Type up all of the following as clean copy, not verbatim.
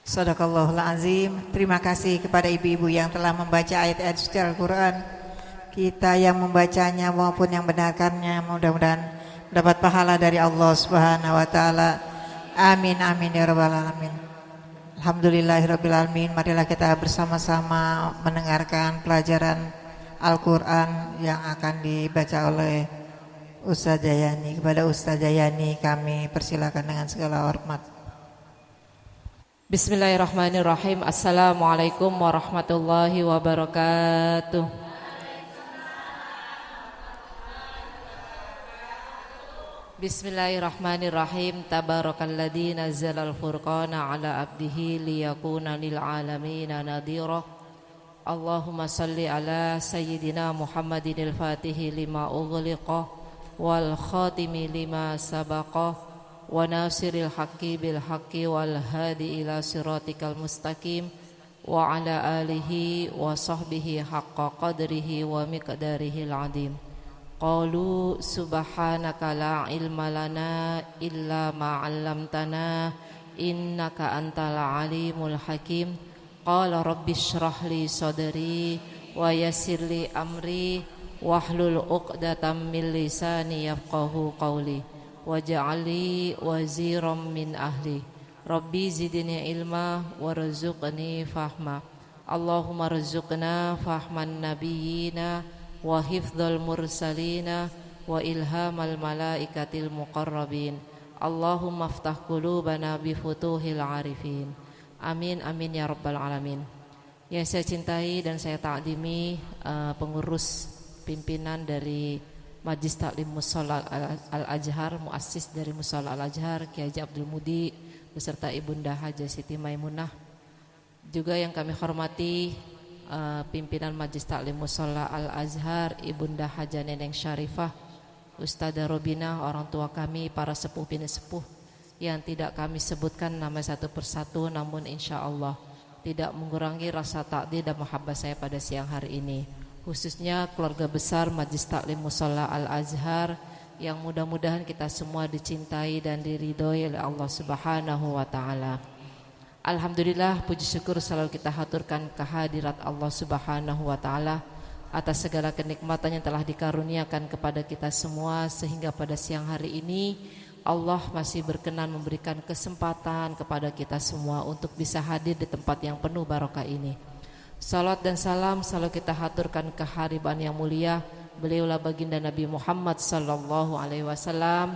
Shadaqallahul azim. Terima kasih kepada ibu-ibu yang telah membaca ayat-ayat suci Al-Quran. Kita yang membacanya maupun yang mendengarkannya, mudah-mudahan mendapat pahala dari Allah Subhanahu wa taala. Amin amin ya rabbal alamin. Alhamdulillahirabbil alamin. Marilah kita bersama-sama mendengarkan pelajaran Al-Quran yang akan dibaca oleh Ustazah Yani. Kepada Ustazah Yani kami persilakan dengan segala hormat. Bismillahirrahmanirrahim. Assalamualaikum warahmatullahi wabarakatuh. Bismillahirrahmanirrahim. Tabarakalladzi nazzalal furqana ala abdihi liyakuna lil alamina nadhira. Allahumma salli ala sayyidina Muhammadinil fatihi lima ughliqa wal khatimi lima sabaqa wa nasiril haqqi bil haqqi wal hadi ila siratikal mustaqim wa ala alihi wa sahbihi haqqa qadrihi wa miqdarihil azim. Qalu subhanaka la ilma lana illa ma 'allamtana innaka antal alimul hakim. Qala rabbishrah li sadri wa yassir li amri wahlul 'uqdatam min lisani yafqahu qawli waj'alni waziran min ahli rabbi zidni ilma warzuqni fahma. Allahumma rzuqna fahman nabiyyina wa hifdzal mursalina wa ilhamal malaikatil muqarrabin. Allahumma aftah qulubana bi futuhil arifin. Amin amin ya rabbal alamin. Yang saya cintai dan saya takdimi pengurus pimpinan dari Majlis Taklim Mushola Al-Azhar, muassis dari Mushola Al-Azhar, Kiai Haji Abdul Mudi beserta Ibunda Hajah Siti Maimunah. Juga yang kami hormati pimpinan Majlis Taklim Mushola Al-Azhar, Ibunda Hajah Neneng Syarifah, Ustadzah Robina, orang tua kami, para sepuh bini sepuh yang tidak kami sebutkan nama satu persatu, namun insya Allah tidak mengurangi rasa takdir dan mahabbah saya pada siang hari ini. Khususnya keluarga besar Majlis Taklim Mushola Al-Azhar yang mudah-mudahan kita semua dicintai dan diridhoi oleh Allah Subhanahu wa taala. Alhamdulillah, puji syukur selalu kita haturkan kehadirat Allah Subhanahu wa taala atas segala kenikmatan yang telah dikaruniakan kepada kita semua, sehingga pada siang hari ini Allah masih berkenan memberikan kesempatan kepada kita semua untuk bisa hadir di tempat yang penuh barokah ini. Salat dan salam selalu kita haturkan kehadiran yang mulia beliaulah baginda Nabi Muhammad sallallahu alaihi wasallam.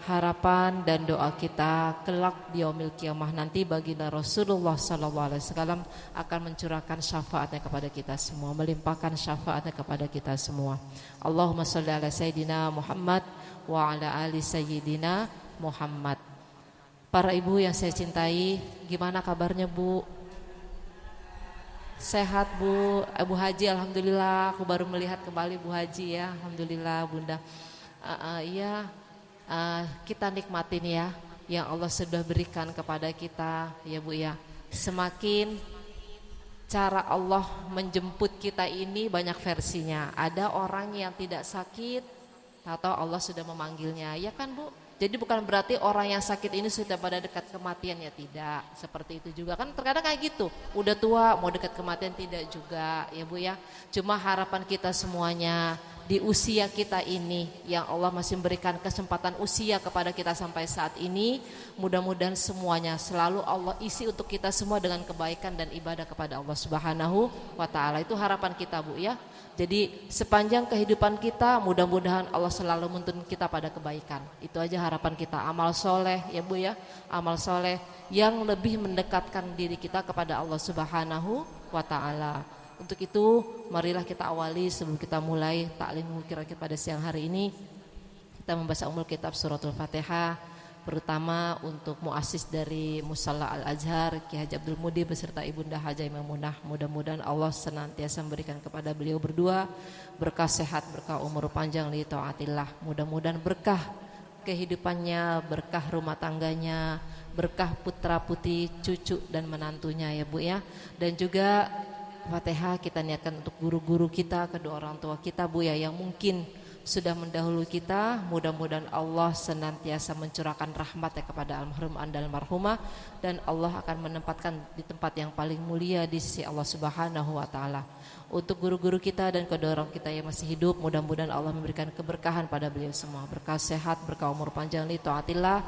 Harapan dan doa kita kelak di yaumil qiyamah nanti baginda Rasulullah sallallahu alaihi wasallam akan mencurahkan syafaatnya kepada kita semua, melimpahkan syafaatnya kepada kita semua. Allahumma shalli ala sayyidina Muhammad wa ala ali sayyidina Muhammad. Para ibu yang saya cintai, gimana kabarnya Bu? Sehat Bu? Bu Haji, alhamdulillah, aku baru melihat kembali Bu Haji ya, alhamdulillah Bunda. Iya, kita nikmatin ya yang Allah sudah berikan kepada kita ya Bu ya. Semakin cara Allah menjemput kita ini banyak versinya. Ada orang yang tidak sakit, atau Allah sudah memanggilnya, ya kan Bu? Jadi bukan berarti orang yang sakit ini sudah pada dekat kematian, ya tidak. Seperti itu juga kan terkadang kayak gitu. Udah tua mau dekat kematian, tidak juga ya Bu ya. Cuma harapan kita semuanya di usia kita ini yang Allah masih memberikan kesempatan usia kepada kita sampai saat ini, mudah-mudahan semuanya selalu Allah isi untuk kita semua dengan kebaikan dan ibadah kepada Allah Subhanahu wa taala. Itu harapan kita Bu ya. Jadi sepanjang kehidupan kita mudah-mudahan Allah selalu menuntun kita pada kebaikan. Itu aja harapan kita, amal soleh ya Bu ya. Amal soleh yang lebih mendekatkan diri kita kepada Allah Subhanahu wa ta'ala. Untuk itu marilah kita awali sebelum kita mulai taklim kira-kira pada siang hari ini. Kita membaca umul kitab suratul Fatihah. Pertama untuk muassis dari Mushola Al-Azhar, Kiai Haji Abdul Mudi beserta Ibunda Hajah Maimunah. Mudah-mudahan Allah senantiasa memberikan kepada beliau berdua berkah sehat, berkah umur panjang li taatillah. Mudah-mudahan berkah kehidupannya, berkah rumah tangganya, berkah putra putri, cucu dan menantunya ya Bu ya. Dan juga Fatihah kita niatkan untuk guru-guru kita, kedua orang tua kita Bu ya, yang mungkin sudah mendahului kita. Mudah-mudahan Allah senantiasa mencurahkan rahmat kepada almarhum dan almarhumah, dan Allah akan menempatkan di tempat yang paling mulia di sisi Allah Subhanahu wa taala. Untuk guru-guru kita dan kedua orang kita yang masih hidup, mudah-mudahan Allah memberikan keberkahan pada beliau semua, berkah sehat, berkah umur panjang li taatillah.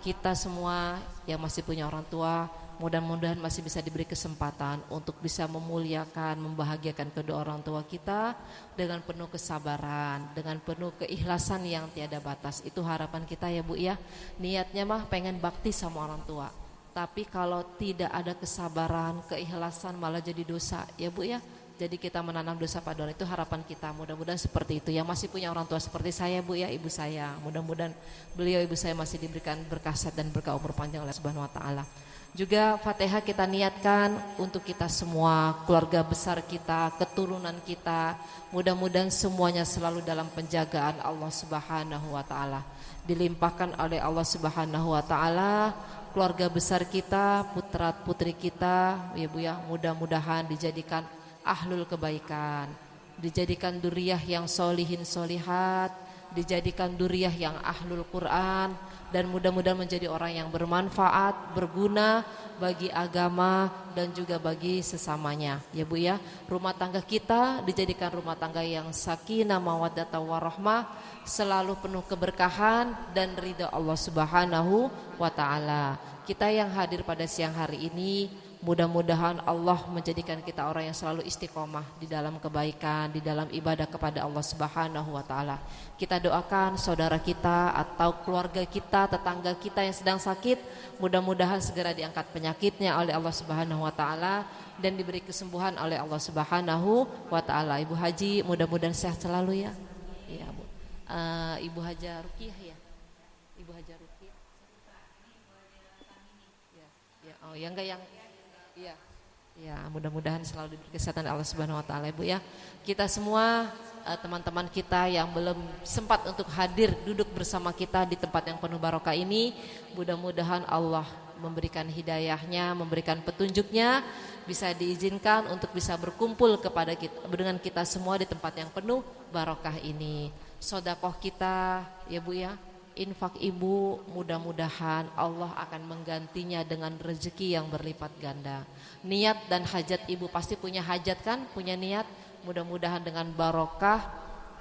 Kita semua yang masih punya orang tua, mudah-mudahan masih bisa diberi kesempatan untuk bisa memuliakan, membahagiakan kedua orang tua kita dengan penuh kesabaran, dengan penuh keikhlasan yang tiada batas. Itu harapan kita ya Bu ya. Niatnya mah pengen bakti sama orang tua, tapi kalau tidak ada kesabaran, keikhlasan malah jadi dosa ya Bu ya. Jadi kita menanam dosa pada orang, itu harapan kita. Mudah-mudahan seperti itu. Yang masih punya orang tua seperti saya Bu ya, ibu saya, mudah-mudahan beliau ibu saya masih diberikan berkah dan berkah umur panjang oleh Subhanahu wa taala. Juga Fatihah kita niatkan untuk kita semua, keluarga besar kita, keturunan kita. Mudah-mudahan semuanya selalu dalam penjagaan Allah Subhanahu wa taala. Dilimpahkan oleh Allah Subhanahu wa taala keluarga besar kita, putra-putri kita, ya Bu ya, mudah-mudahan dijadikan ahlul kebaikan, dijadikan duriyah yang solihin solihat, dijadikan duriyah yang ahlul Quran, dan mudah-mudahan menjadi orang yang bermanfaat, berguna bagi agama dan juga bagi sesamanya ya Bu ya. Rumah tangga kita dijadikan rumah tangga yang sakinah mawaddah warahmah, selalu penuh keberkahan dan ridha Allah Subhanahu wa taala. Kita yang hadir pada siang hari ini, mudah-mudahan Allah menjadikan kita orang yang selalu istiqomah di dalam kebaikan, di dalam ibadah kepada Allah Subhanahu wa taala. Kita doakan saudara kita atau keluarga kita, tetangga kita yang sedang sakit, mudah-mudahan segera diangkat penyakitnya oleh Allah Subhanahu wa taala dan diberi kesembuhan oleh Allah Subhanahu wa taala. Ibu Haji mudah-mudahan sehat selalu ya. Iya, Bu. Ibu Haja Ruqiyah ya. Ibu Haja Ruqiyah. Ya, oh, yang enggak yang iya. Ya, mudah-mudahan selalu diberi kesehatan Allah Subhanahu wa taala Ibu ya. Kita semua teman-teman kita yang belum sempat untuk hadir duduk bersama kita di tempat yang penuh barokah ini, mudah-mudahan Allah memberikan hidayahnya, memberikan petunjuknya, bisa diizinkan untuk bisa berkumpul kepada kita, dengan kita semua di tempat yang penuh barokah ini. Sedekah kita ya Bu ya, infak ibu, mudah-mudahan Allah akan menggantinya dengan rezeki yang berlipat ganda. Niat dan hajat ibu pasti punya hajat kan, punya niat. Mudah-mudahan dengan barokah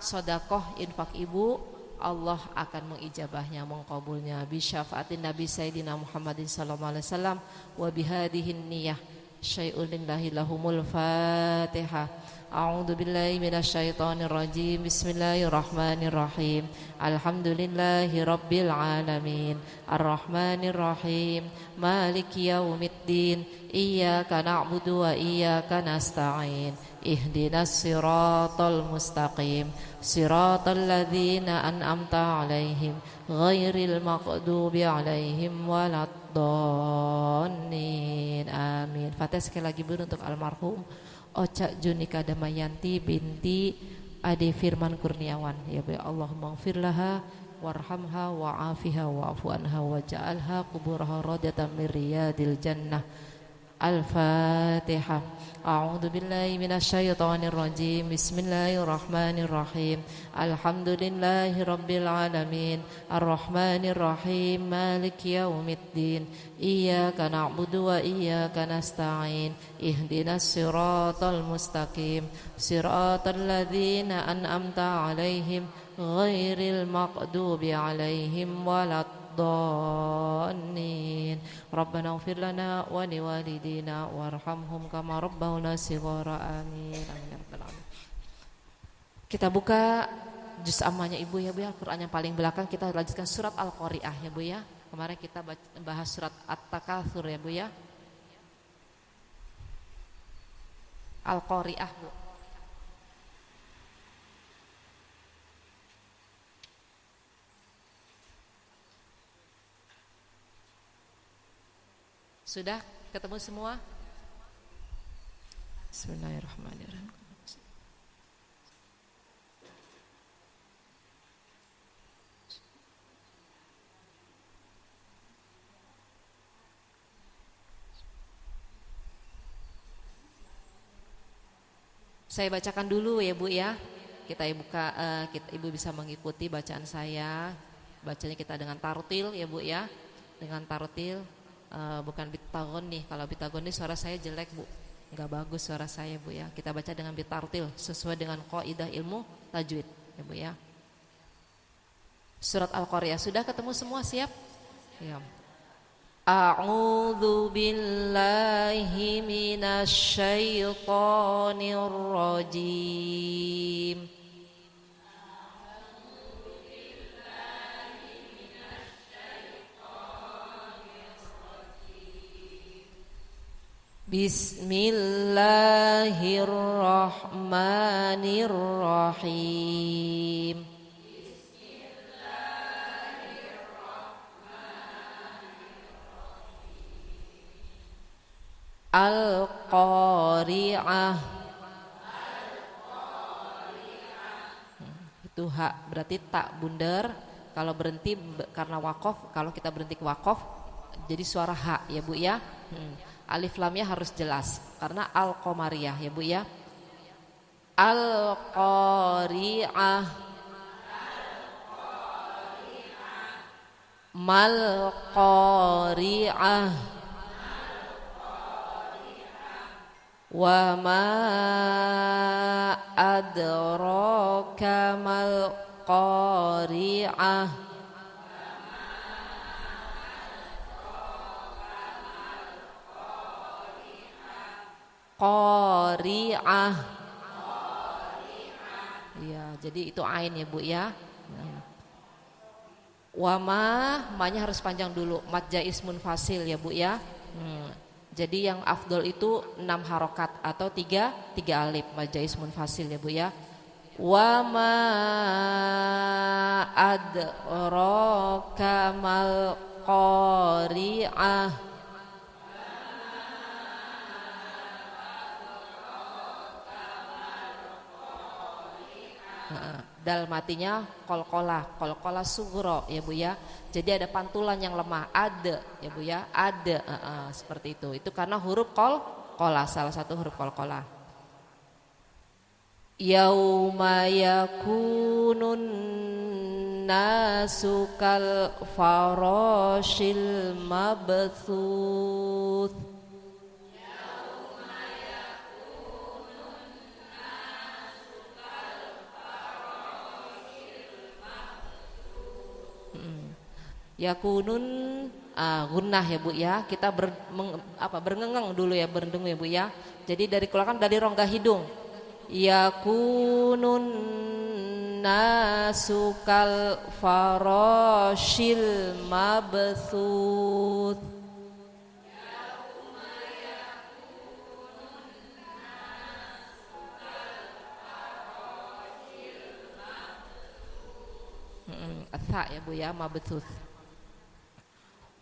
sedekah infak ibu, Allah akan mengijabahnya, mengkabulnya. Bi syafaatin Nabi Sayyidina Muhammadin sallallahu alaihi wasallam wa bihadhihi niyyah syai'un lillahi lahumul Fatihah. A'udzu billahi minasyaitonir rajim. Bismillahirrahmanirrahim. Alhamdulillahi rabbil alamin. Arrahmanir rahim. Maliki yaumiddin. Iyyaka na'budu wa iyyaka nasta'in. Ihdinas siratal mustaqim. Siratal ladzina an'amta 'alaihim ghairil maghdubi 'alaihim waladdallin. Amin. Fatihah sekali lagi Bu untuk almarhum Oca Junika Damayanti binti Ade Firman Kurniawan ya Bu. Allahumma ighfir laha warhamha wa'afiha wa'fu anha waj'alha quburaha radatan min riyadil jannah. Al-Fatihah. A'udzu billahi minasyaitonir rajim. Bismillahirrahmanirrahim. Alhamdulillahi rabbil alamin. Arrahmanir rahim. Maliki yaumiddin. Iyyaka na'budu wa iyyaka nasta'in. Ihdinas siratal mustaqim. Siratal ladzina an'amta 'alaihim ghairil maghdubi 'alaihim waladdallin. Rabbana ighfir lana wa liwalidina warhamhum kama rabbawna shighara. Amin. Amin ya rabbal alamin. Kita buka juz ammanya Ibu ya Bu ya, Al-Qur'an yang paling belakang. Kita lanjutkan surat Al-Qari'ah ya Bu ya. Kemarin kita bahas surat At-Takatsur ya Bu ya. Al-Qari'ah Bu. Sudah ketemu semua? Bismillahirrahmanirrahim. Saya bacakan dulu ya Bu ya. Ibu bisa mengikuti bacaan saya. Bacanya kita dengan tartil ya Bu ya. Dengan tartil, bukan bitagon nih. Kalau bitagon nih suara saya jelek Bu, nggak bagus suara saya Bu ya. Kita baca dengan bitartil sesuai dengan kaidah ilmu tajwid ya Bu ya. Surat Al-Qaryah sudah ketemu semua, siap? Ya. A'udzu billahi minasy syaithanir rajim. Bismillahirrahmanirrahim. Al-Qari'ah. Itu hak, berarti tak bundar. Kalau berhenti karena wakof, kalau kita berhenti ke wakof, jadi suara hak ya Bu ya. Alif lamnya harus jelas karena al-qamariyah ya Bu ya. Al-qari'ah. Mal qari'ah. Wa ma adraka mal qari'ah. Qari'ah. Ya, jadi itu ain ya Bu ya. Wama, ma-nya harus panjang dulu. Mad jaiz munfasil ya Bu ya. Jadi yang afdol itu 6 harokat atau 3 alif mad jaiz munfasil ya Bu ya. Wama adraka mal qari'ah. Dal matinya kolkola sugro ya Bu ya. Jadi ada pantulan yang lemah, ada ya Bu ya, ada seperti itu. Itu karena huruf kolkola, salah satu huruf kolkola. Yauma yakunun nasu kal farashil mabthuth. Yakunun gunnah ya Bu ya. Kita berngengeng dulu ya, berdengung ya Bu ya. Jadi dari keluarkan dari rongga hidung. Yakunun nasu kal farashil mabthuth. Atha ya Bu ya, mabthuth.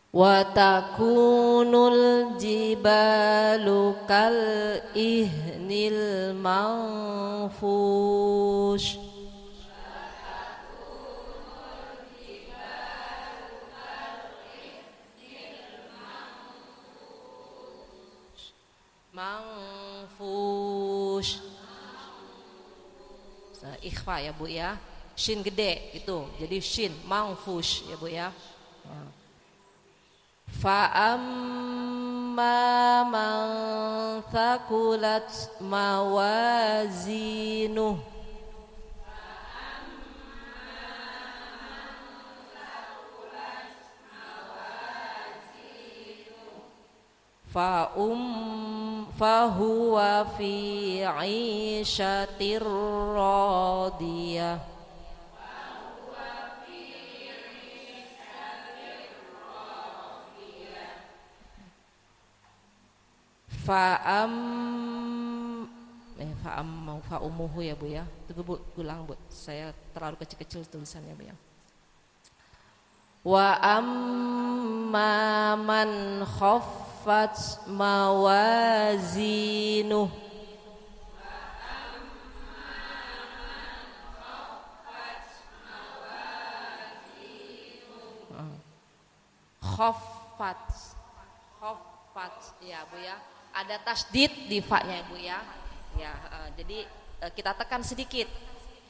Wa takunul jibalu kal ihnil manfush. Manfush. Ikhfa ya Bu ya. Shin gede itu. Jadi shin manfush ya Bu ya. Fa amma man thaqulat mawazinuh. Fahuwa fi 'ishatir radiyah. Fa'umuhu ya Bu ya. Tunggu Bu, ulang Bu. Saya terlalu kecil-kecil tulisannya Bu ya. Wa amma man khaffat mawazinuh. Khaffat ya Bu ya. Ada tasdid di fa-nya Bu ya. Ya, jadi kita tekan sedikit.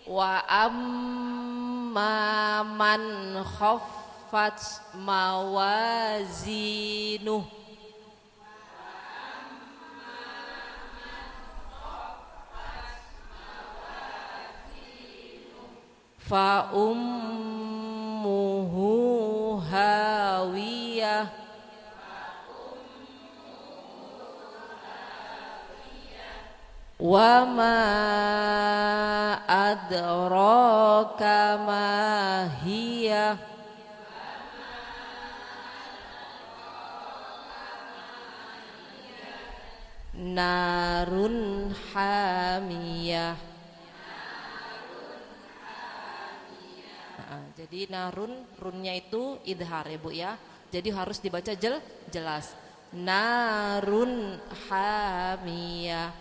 Wa amma man khaffat mawazinuh fa ummuhu hawiyah wa ma adraka ma hiya narun hamiyah. Jadi narun, runnya itu idhar ya Bu ya. Jadi harus dibaca jelas. Narun hamiyah.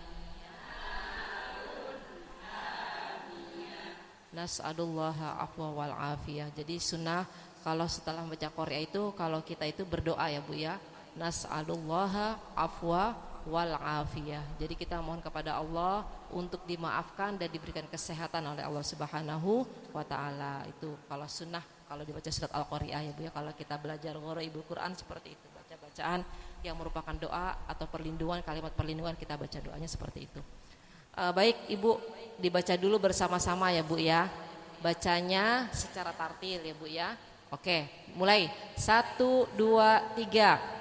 Nas'alullaha afwa wal afiyah. Jadi sunnah kalau setelah membaca Qoria itu kalau kita itu berdoa ya Bu ya. Nas'alullaha afwa wal afiyah. Jadi kita mohon kepada Allah untuk dimaafkan dan diberikan kesehatan oleh Allah Subhanahu wa taala. Itu kalau sunnah kalau dibaca surat Al-Qari'ah ya Bu ya. Kalau kita belajar Gharaibul Quran seperti itu, baca-bacaan yang merupakan doa atau perlindungan, kalimat perlindungan kita baca doanya seperti itu. Baik Ibu, dibaca dulu bersama-sama ya Bu ya. Bacanya secara tartil ya Bu ya. Oke, mulai 1, 2, 3.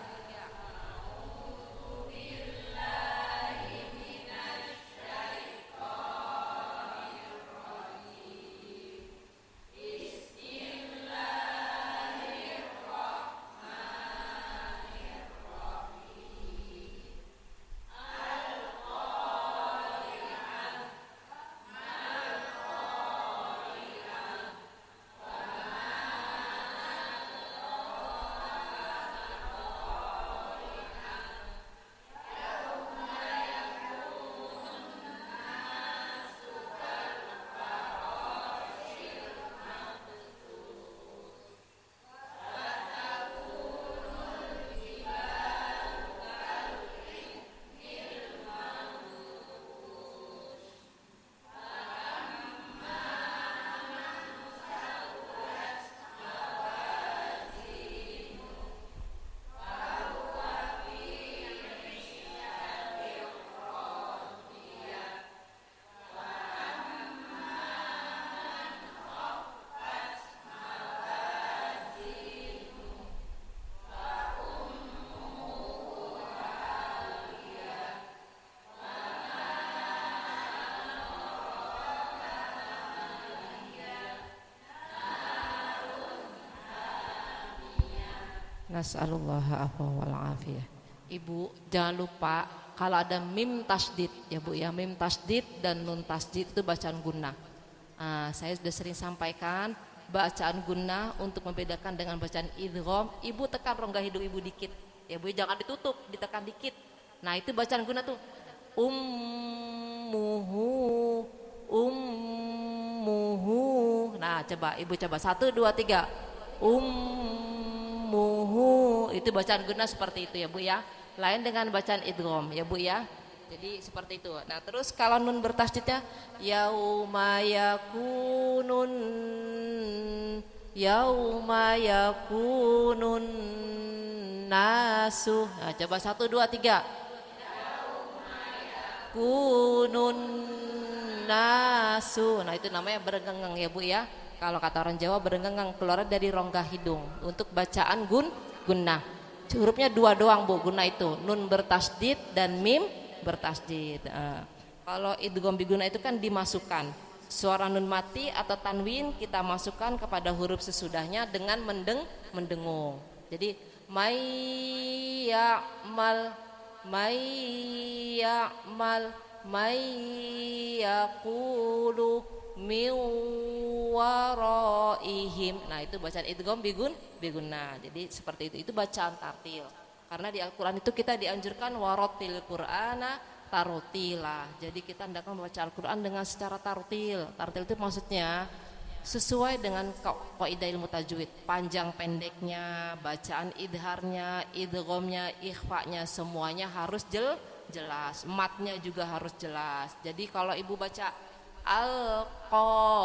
Nas'alullaha afwa wal afiyah. Ibu jangan lupa kalau ada mim tasdid ya Bu ya, mim tasdid dan nun tasdid itu bacaan gunnah. Saya sudah sering sampaikan bacaan gunnah untuk membedakan dengan bacaan idgham. Ibu tekan rongga hidung Ibu dikit ya Bu, jangan ditutup, ditekan dikit. Nah itu bacaan gunnah tuh ummuhu. Nah coba Ibu coba 1, 2, 3 ummuhu, itu bacaan gunnah seperti itu ya Bu ya. Lain dengan bacaan idgham ya Bu ya. Jadi seperti itu. Nah terus kalau nun bertasydidnya yauma yakunun nasu. Nah coba 1, 2, 3 kunun nasu. Nah itu namanya berenggang ya Bu ya. Kalau kata orang Jawa berenggang, keluar dari rongga hidung untuk bacaan gunnah. Hurufnya 2 doang Bu, gunnah itu nun bertasydid dan mim bertasydid. Kalau idgham bigunnah itu kan dimasukkan suara nun mati atau tanwin, kita masukkan kepada huruf sesudahnya dengan mendengung. Jadi may ya'mal may yaqulu min waraihim. Nah itu bacaan idgham bigunnah. Jadi seperti itu bacaan tartil. Karena di Al-Quran itu kita dianjurkan warotil Qur'ana tarutila. Jadi kita hendaknya membaca Al-Quran dengan secara tartil. Tartil itu maksudnya sesuai dengan kaidah ilmu tajwid, panjang pendeknya, bacaan idharnya, idghamnya, ikhfanya, semuanya harus jelas. Matnya juga harus jelas. Jadi kalau Ibu baca Al-Qari'ah.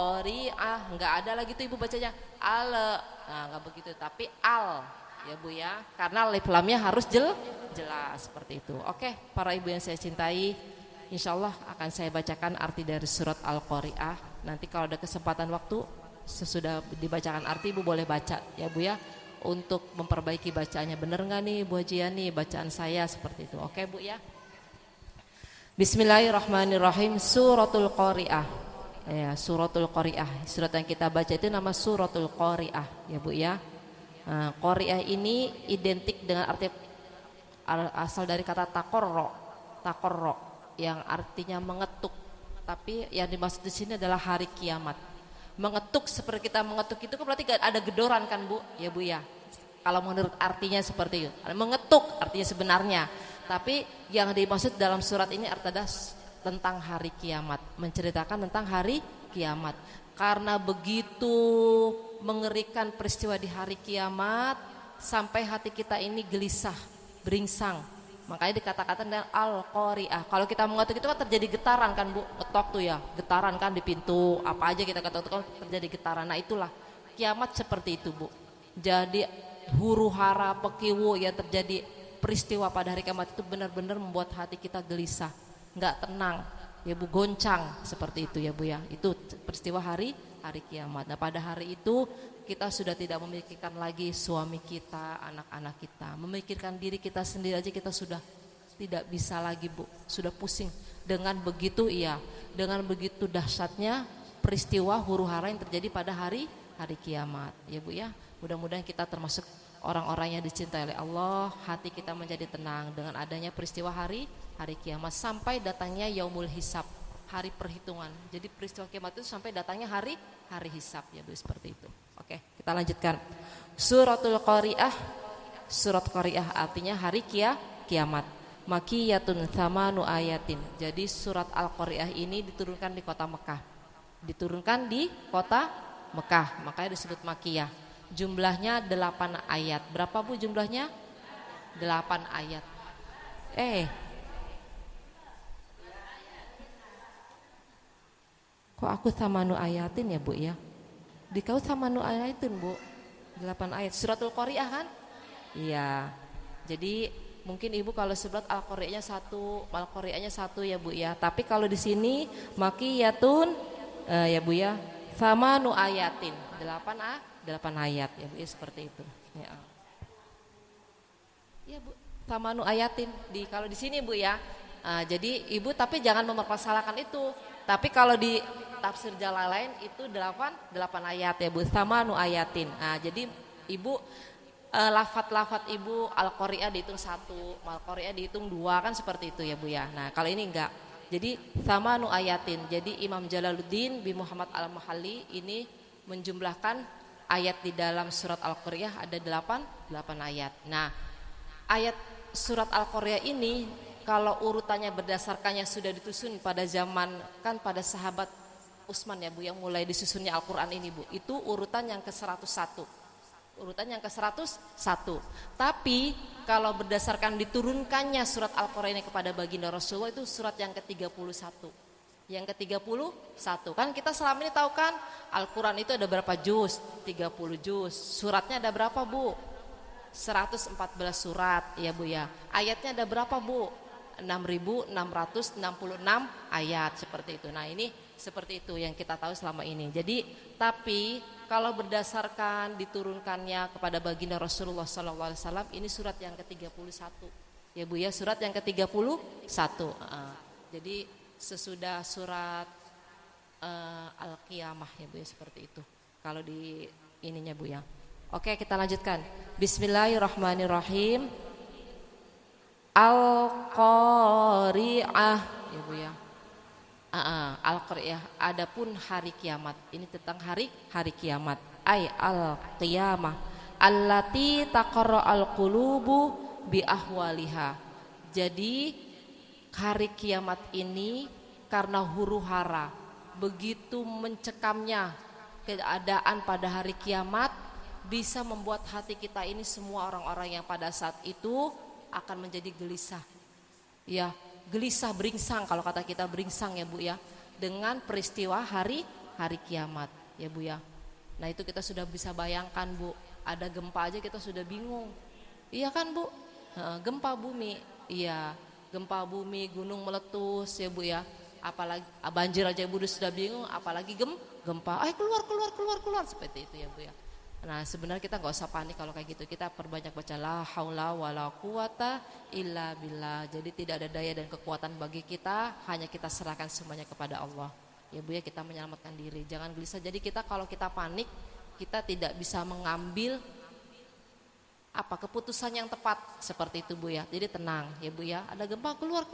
Enggak ada lagi tuh Ibu bacanya al. Nah, enggak begitu, tapi al ya Bu ya. Karena alif lamnya harus jelas seperti itu. Oke, para Ibu yang saya cintai, insyaallah akan saya bacakan arti dari surat Al-Qari'ah. Nanti kalau ada kesempatan waktu sesudah dibacakan arti Ibu boleh baca ya Bu ya, untuk memperbaiki bacaannya. Bener nggak nih Bu Hajian nih bacaan saya seperti itu. Oke Bu ya. Bismillahirrahmanirrahim. Suratul Qari'ah. Ya, Suratul Qari'ah. Surat yang kita baca itu nama Suratul Qari'ah ya Bu ya. Nah, Qari'ah ini identik dengan arti asal dari kata takorro. Takorro yang artinya mengetuk. Tapi yang dimaksud di sini adalah hari kiamat. Mengetuk seperti kita mengetuk itu kan berarti ada gedoran kan Bu ya Bu ya. Kalau menurut artinya seperti itu. Mengetuk artinya sebenarnya. Tapi yang dimaksud dalam surat ini adalah tentang hari kiamat, menceritakan tentang hari kiamat. Karena begitu mengerikan peristiwa di hari kiamat sampai hati kita ini gelisah, beringsang. Makanya dikatakan dengan Al-Qari'ah. Kalau kita mengetuk itu kan terjadi getaran kan Bu, ngetok tuh ya, getaran kan di pintu, apa aja kita ketok kan terjadi getaran. Nah itulah kiamat seperti itu Bu. Jadi huru hara pekiwu yang terjadi peristiwa pada hari kiamat itu benar-benar membuat hati kita gelisah, nggak tenang ya Bu, goncang seperti itu ya Bu ya. Itu peristiwa hari kiamat. Nah pada hari itu kita sudah tidak memikirkan lagi suami kita, anak-anak kita, memikirkan diri kita sendiri aja kita sudah tidak bisa lagi Bu, sudah pusing dengan begitu dengan begitu dahsyatnya peristiwa huru hara yang terjadi pada hari kiamat ya Bu ya. Mudah-mudahan kita termasuk orang-orang yang dicintai oleh Allah, hati kita menjadi tenang dengan adanya peristiwa hari kiamat sampai datangnya yaumul hisab, hari perhitungan. Jadi peristiwa kiamat itu sampai datangnya hari hisab ya Bu, seperti itu. Oke, kita lanjutkan. Suratul Qari'ah. Surat Qari'ah artinya hari kiamat. Makiyatun thamanu ayatin. Jadi surat Al-Qari'ah ini diturunkan di kota Mekah. Diturunkan di kota Mekah, makanya disebut Makiyah. Jumlahnya 8 ayat. Berapa Bu jumlahnya? 8 ayat. Kok aku samanu ayatin ya Bu ya? Di kau samanu ayatin Bu. 8 ayat. Suratul Qari'ah kan? Iya. Jadi mungkin Ibu kalau sebelah Al-Qari'ahnya 1 ya Bu ya. Tapi kalau di sini Makiyatun ya Bu ya, samanu ayatin. 8 ayat ya Bu ya, seperti itu. Ya. Ya Bu, samanu ayatin kalau di sini Bu ya. Jadi Ibu tapi jangan mempermasalahkan itu. Tapi kalau di tafsir Jalalain itu 8 ayat ya Bu, samanu ayatin. Jadi Ibu lafat-lafat Ibu Al-Qari'ah dihitung 1, Al-Qari'ah dihitung 2 kan seperti itu ya Bu ya. Nah, kalau ini enggak. Jadi samanu ayatin. Jadi Imam Jalaluddin bin Muhammad Al-Mahalli ini menjumlahkan ayat di dalam surat Al-Qari'ah ada 8 ayat. Nah, ayat surat Al-Qari'ah ini kalau urutannya berdasarkannya sudah disusun pada zaman kan pada sahabat Utsman ya Bu yang mulai disusunnya Al-Qur'an ini Bu. Itu urutan yang ke-101. Urutan yang ke-101. Tapi kalau berdasarkan diturunkannya surat Al-Qari'ah ini kepada baginda Rasulullah itu surat yang ke-31. Yang ke-31. Kan kita selama ini tahu kan Al-Quran itu ada berapa juz? 30 juz. Suratnya ada berapa Bu? 114 surat ya Bu ya. Ayatnya ada berapa Bu? 6.666 ayat seperti itu. Nah ini seperti itu yang kita tahu selama ini. Jadi tapi kalau berdasarkan diturunkannya kepada baginda Rasulullah SAW ini surat yang ke-31 ya Bu ya, surat yang ke-31. Jadi sesudah surat Al-Qiyamah ya Bu ya, seperti itu. Kalau di ininya Bu ya. Oke, kita lanjutkan. Bismillahirrahmanirrahim. Al-Qari'ah ya Bu ya. Al-Qari'ah adapun hari kiamat. Ini tentang hari kiamat. Al-Qiyamah allati taqarra al-qulubu bi ahwaliha. Jadi hari kiamat ini karena huru hara begitu mencekamnya keadaan pada hari kiamat bisa membuat hati kita ini semua orang-orang yang pada saat itu akan menjadi gelisah. Ya, gelisah beringsang kalau kata kita beringsang ya Bu ya. dengan peristiwa hari kiamat, ya Bu ya. Nah itu kita sudah bisa bayangkan Bu, ada gempa aja kita sudah bingung. Iya kan Bu? Gempa bumi, iya, gempa bumi, gunung meletus ya Bu ya. Apalagi banjir aja Ibu sudah bingung, apalagi gempa. Keluar seperti itu ya Bu ya. Nah sebenarnya kita nggak usah panik kalau kayak gitu. Kita perbanyak baca la haula wala quwata illa billah. Jadi tidak ada daya dan kekuatan bagi kita, hanya kita serahkan semuanya kepada Allah. Ya Bu ya, kita menyelamatkan diri. Jangan gelisah. Jadi kita kalau kita panik, kita tidak bisa mengambil keputusan yang tepat seperti itu Bu ya. Jadi tenang ya Bu ya. Ada gempa keluar.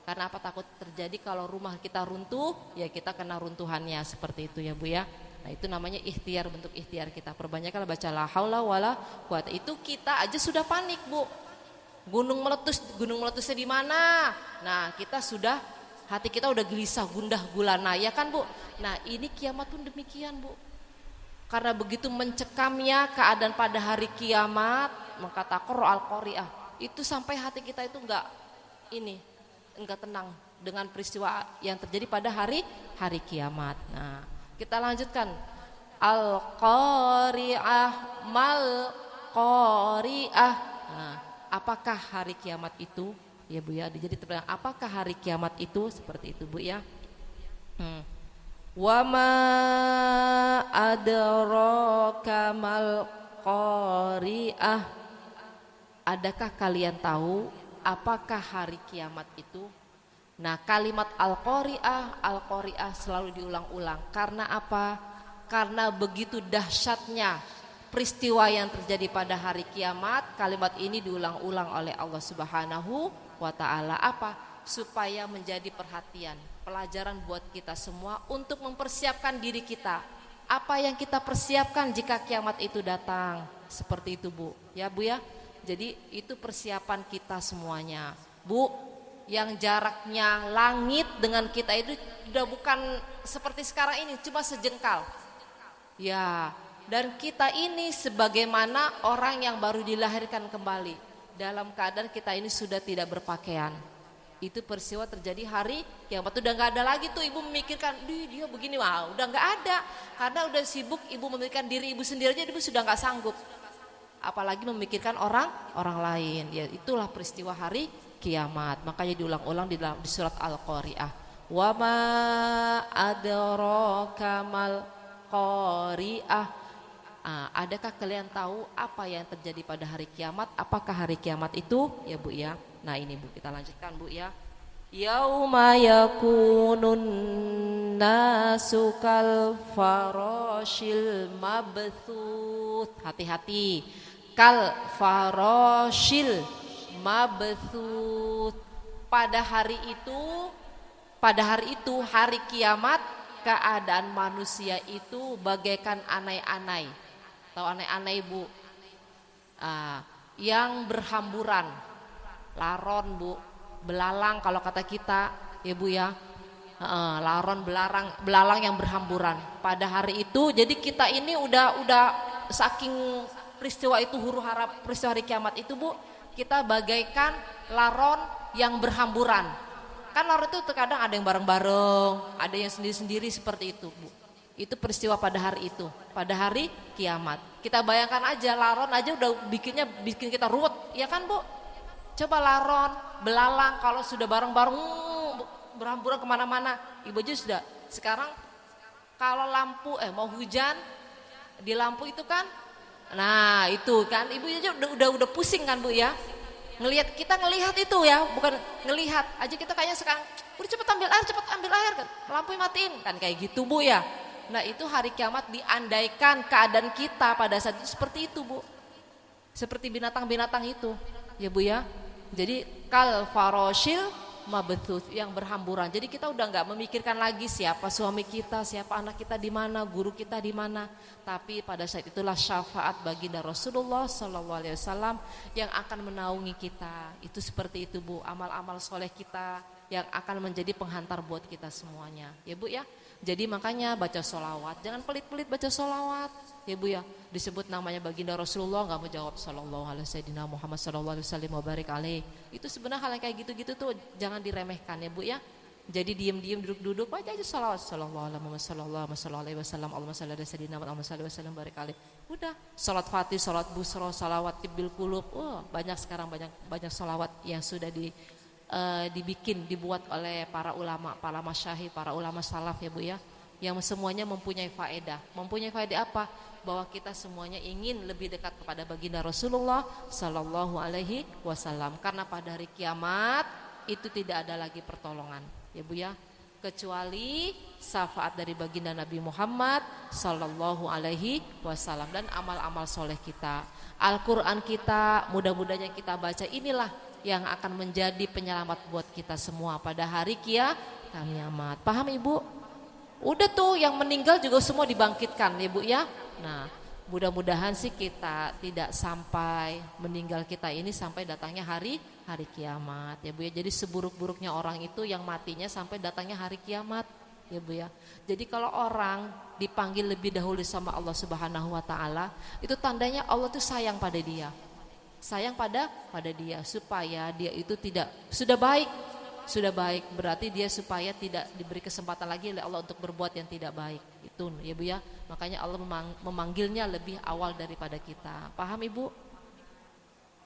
Karena takut terjadi kalau rumah kita runtuh, ya kita kena runtuhannya seperti itu ya Bu ya. Nah itu namanya ikhtiar, bentuk ikhtiar kita. Perbanyaklah baca la haula wala quwata. Itu kita aja sudah panik Bu. Gunung meletusnya di mana? Nah kita sudah, hati kita udah gelisah, gundah gulana ya kan Bu. Nah ini kiamat pun demikian Bu. Karena begitu mencekamnya keadaan pada hari kiamat, maka taqarru al-qari'ah. Itu sampai hati kita itu enggak tenang dengan peristiwa yang terjadi pada hari kiamat. Nah, kita lanjutkan. Al-qari'ah mal qari'ah. Nah, apakah hari kiamat itu? Ya Bu ya, jadi terang apakah hari kiamat itu? Seperti itu Bu ya. Wa ma adraka mal qari'ah. Adakah kalian tahu apakah hari kiamat itu? Nah kalimat Al-Qari'ah selalu diulang-ulang. Karena apa? Karena begitu dahsyatnya peristiwa yang terjadi pada hari kiamat, kalimat ini diulang-ulang oleh Allah Subhanahu wa ta'ala. Apa? Supaya menjadi perhatian, pelajaran buat kita semua untuk mempersiapkan diri kita. Apa yang kita persiapkan jika kiamat itu datang? Seperti itu Bu. Ya Bu ya. Jadi itu persiapan kita semuanya Bu. Yang jaraknya langit dengan kita itu udah bukan seperti sekarang ini, cuma sejengkal. Ya, dan kita ini sebagaimana orang yang baru dilahirkan kembali, dalam keadaan kita ini sudah tidak berpakaian. Itu peristiwa terjadi hari kiamat. Udah nggak ada lagi tuh ibu memikirkan, dia begini, wah udah nggak ada. Karena udah sibuk ibu memikirkan diri ibu sendiri aja, ibu sudah nggak sanggup. Apalagi memikirkan orang lain. Ya itulah peristiwa hari kiamat. Makanya diulang-ulang di surat Al-Qari'ah. Wa ma adraka mal qari'ah. Adakah kalian tahu apa yang terjadi pada hari kiamat? Apakah hari kiamat itu? Ya Bu ya. Nah ini Bu, kita lanjutkan Bu ya. Yauma yakunun nasu kal farashil mabthuth. Hati-hati. Kal farashil mabthuth. Pada hari itu hari kiamat, keadaan manusia itu bagaikan anai-anai. Tahu anai-anai Bu? Yang berhamburan. Laron Bu, belalang kalau kata kita ya Bu ya. Laron belalang yang berhamburan pada hari itu. Jadi kita ini udah saking peristiwa itu huru hara peristiwa hari kiamat itu Bu, kita bagaikan laron yang berhamburan. Kan laron itu terkadang ada yang bareng-bareng, ada yang sendiri-sendiri seperti itu Bu. Itu peristiwa pada hari itu, pada hari kiamat. Kita bayangkan aja laron aja udah bikin kita ruwet, ya kan Bu? Coba laron, belalang kalau sudah bareng-bareng berhamburan kemana-mana, ibu aja sudah. Sekarang kalau lampu mau hujan di lampu itu kan, nah itu kan ibu aja udah pusing kan Bu ya. Kita ngelihat itu ya, bukan ngelihat aja kita kayaknya sekarang udah cepet ambil air kan, lampu matiin kan kayak gitu Bu ya. Nah itu hari kiamat diandaikan keadaan kita pada saat itu seperti itu Bu, seperti binatang-binatang itu ya Bu ya. Jadi kal faroshil mabthuth, yang berhamburan. Jadi kita udah nggak memikirkan lagi siapa suami kita, siapa anak kita di mana, guru kita di mana. Tapi pada saat itulah syafaat baginda Rasulullah SAW yang akan menaungi kita. Itu seperti itu Bu, amal-amal soleh kita yang akan menjadi penghantar buat kita semuanya. Ya Bu ya. Jadi makanya baca sholawat, jangan pelit-pelit baca sholawat. Ya Bu ya, disebut namanya baginda Rasulullah nggak mau jawab sallallahu alaihi wasallam Muhammad sallallahu alaihi wasallam wa barik alaih. Itu sebenarnya hal yang kayak gitu-gitu tuh jangan diremehkan ya Bu ya. Jadi diam-diam duduk-duduk baca aja salawat sallallahu alaihi wasallam Allahumma shalli ala sayyidina Muhammad sallallahu alaihi wasallam barik alaihi. Udah, salat Fatih, salat busro, salawat tibil qulub. Wah, banyak sekarang banyak salawat yang sudah dibuat oleh para ulama, para masyayikh, para ulama salaf ya Bu ya. Yang semuanya mempunyai faedah. Mempunyai faedah apa? Bahwa kita semuanya ingin lebih dekat kepada baginda Rasulullah sallallahu alaihi wasallam. Karena pada hari kiamat itu tidak ada lagi pertolongan. Ya Bu ya, kecuali syafaat dari baginda Nabi Muhammad sallallahu alaihi wasallam dan amal-amal soleh kita. Al-Quran kita, mudah-mudahan kita baca, inilah yang akan menjadi penyelamat buat kita semua pada hari kiamat. Paham Ibu? Udah tuh yang meninggal juga semua dibangkitkan ya Bu ya. Nah, mudah-mudahan sih kita tidak sampai meninggal kita ini sampai datangnya hari kiamat ya Bu ya. Jadi seburuk-buruknya orang itu yang matinya sampai datangnya hari kiamat ya Bu ya. Jadi kalau orang dipanggil lebih dahulu sama Allah Subhanahu wa taala, itu tandanya Allah tuh sayang pada dia. Sayang pada dia supaya dia itu tidak sudah baik berarti dia supaya tidak diberi kesempatan lagi oleh Allah untuk berbuat yang tidak baik. Itu ya Bu ya. Makanya Allah memanggilnya lebih awal daripada kita. Paham Ibu?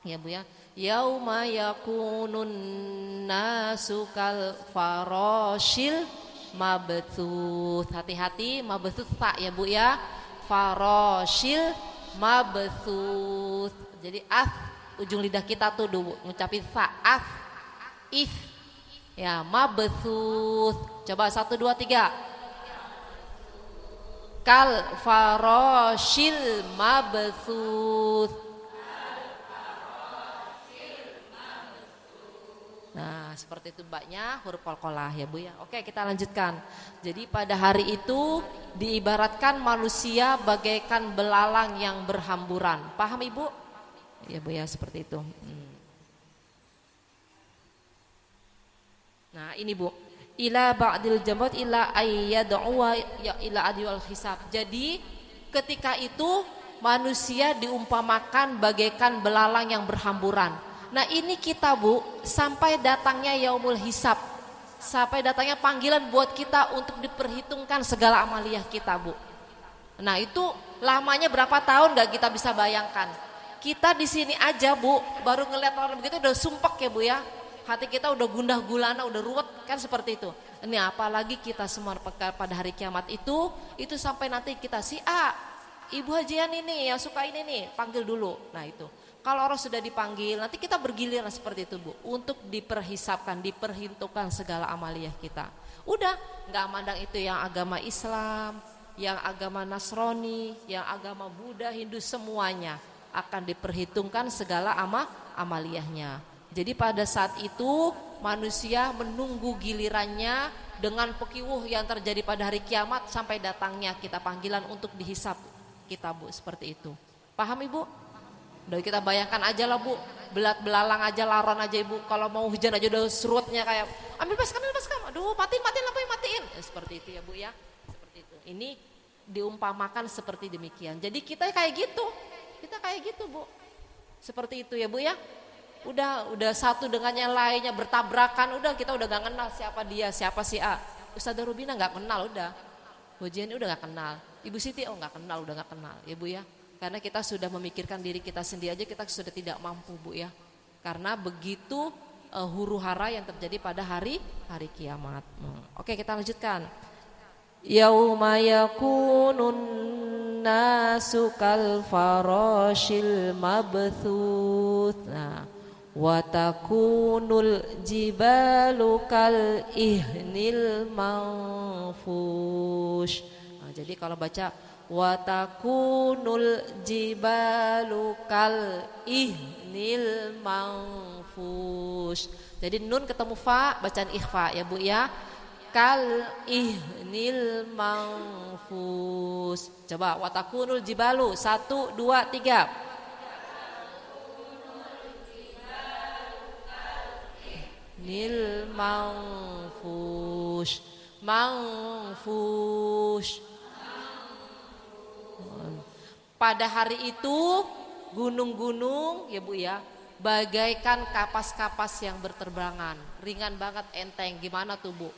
Ya Bu ya. Yauma yakunun nasu kal farashil mabthuth. Hati-hati, mabthuth tak ya Bu ya. Farashil mabthuth. Jadi ujung lidah kita tuh ngucapin fa, if. Ya, mabthuth. Coba 1 2 3. Kal farashil mabthuth. Nah, seperti itu mbaknya huruf qalqalah ya Bu ya. Oke, kita lanjutkan. Jadi pada hari itu diibaratkan manusia bagaikan belalang yang berhamburan. Paham Ibu? Ya Bu ya, seperti itu. Nah, ini Bu. Ila ba'dil jambat ila ayyad'u ya ila adiwal hisab. Jadi ketika itu manusia diumpamakan bagaikan belalang yang berhamburan. Nah ini kita Bu, sampai datangnya yaumul hisab, sampai datangnya panggilan buat kita untuk diperhitungkan segala amaliyah kita Bu. Nah itu lamanya berapa tahun gak kita bisa bayangkan. Kita di sini aja Bu, baru ngeliat orang begitu udah sumpek ya Bu ya. Hati kita udah gundah gulana, udah ruwet kan seperti itu. Ini apalagi kita semua pada hari kiamat itu sampai nanti kita si A, Ibu Hajian ini yang suka ini nih, panggil dulu. Nah itu. Kalau orang sudah dipanggil, nanti kita bergiliran seperti itu Bu, untuk diperhisapkan, diperhitungkan segala amaliyah kita. Udah, nggak mandang itu yang agama Islam, yang agama Nasrani, yang agama Buddha, Hindu, semuanya akan diperhitungkan segala amaliyahnya. Jadi pada saat itu manusia menunggu gilirannya dengan pekiwuh yang terjadi pada hari kiamat sampai datangnya kita panggilan untuk dihisap kita Bu, seperti itu. Paham Ibu? Udah kita bayangkan aja lah Bu, belalang aja, laron aja Ibu, kalau mau hujan aja udah serutnya kayak ambil baskom, aduh matiin lampunya matiin. Seperti itu ya Bu ya, seperti itu. Ini diumpamakan seperti demikian. Jadi kita kayak gitu Bu, seperti itu ya Bu ya. Udah satu dengan yang lainnya bertabrakan, udah kita udah gak kenal siapa dia, siapa si A. Ustazah Rubina gak kenal udah, Bu Jenny udah gak kenal, Ibu Siti gak kenal, udah gak kenal ya Bu ya. Karena kita sudah memikirkan diri kita sendiri aja kita sudah tidak mampu Bu ya. Karena begitu huru hara yang terjadi pada hari kiamat. Oke, kita lanjutkan. Yauma yakunun nasu kal farashil mabthuth. Nah, wa takunul jibalu kal ihnil manfush. Nah, jadi kalau baca wa takunul jibalu kal ihnil manfush. Jadi nun ketemu fa, bacaan ikhfa ya Bu ya. Kal ihnil manfush. Coba wa takunul jibalu 1 2 3. Nil manfush. Pada hari itu gunung-gunung ya Bu ya, bagaikan kapas-kapas yang berterbangan, ringan banget, enteng. Gimana tuh Bu?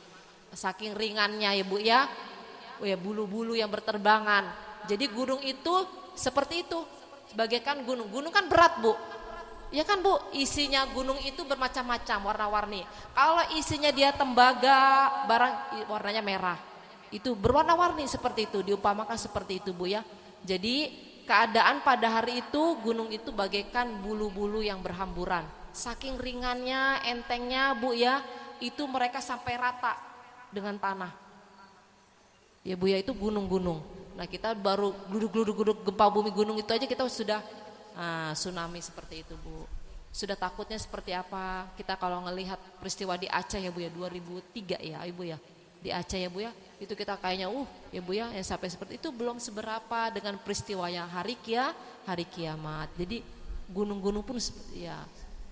saking ringannya ya Bu ya. Bulu-bulu yang berterbangan. Jadi gunung itu seperti itu. Sebagaikan gunung. Gunung kan berat Bu. Ya kan Bu, isinya gunung itu bermacam-macam warna-warni. Kalau isinya dia tembaga, barang warnanya merah. Itu berwarna-warni seperti itu, diumpamakan seperti itu Bu ya. Jadi keadaan pada hari itu gunung itu bagaikan bulu-bulu yang berhamburan. Saking ringannya, entengnya Bu ya, itu mereka sampai rata dengan tanah. Ya Bu ya, itu gunung-gunung. Nah kita baru gluduk-gluduk gempa bumi gunung itu aja kita sudah tsunami seperti itu Bu. Sudah takutnya seperti apa kita kalau ngelihat peristiwa di Aceh ya Bu ya, 2003 ya Ibu ya. Di Aceh ya Bu ya, itu kita kayaknya ya Bu ya, yang sampai seperti itu belum seberapa dengan peristiwa yang hari kiamat. Jadi gunung-gunung pun ya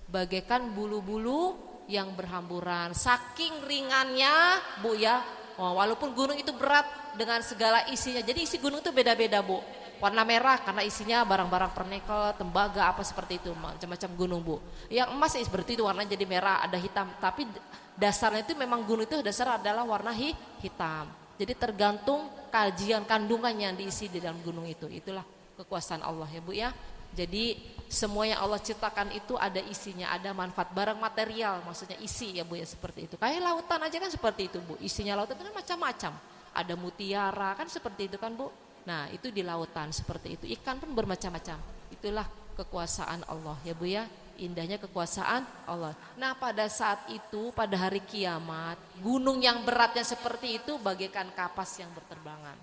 bagaikan bulu-bulu yang berhamburan. Saking ringannya Bu ya, walaupun gunung itu berat dengan segala isinya. Jadi isi gunung itu beda-beda Bu. Warna merah karena isinya barang-barang pernikel, tembaga apa seperti itu, macam-macam gunung Bu. Yang emas seperti itu warnanya jadi merah, ada hitam. Tapi dasarnya itu memang gunung itu dasar adalah warna hitam. Jadi tergantung kajian kandungan yang diisi di dalam gunung itu. Itulah kekuasaan Allah ya Bu ya. Jadi semua yang Allah ciptakan itu ada isinya, ada manfaat barang material, maksudnya isi ya Bu ya, seperti itu. Kayak lautan aja kan seperti itu Bu. Isinya lautan itu kan macam-macam. Ada mutiara kan seperti itu kan Bu. Nah itu di lautan seperti itu. Ikan pun bermacam-macam. Itulah kekuasaan Allah ya Bu ya. Indahnya kekuasaan Allah. Nah pada saat itu, pada hari kiamat, gunung yang beratnya seperti itu bagaikan kapas yang berterbangan.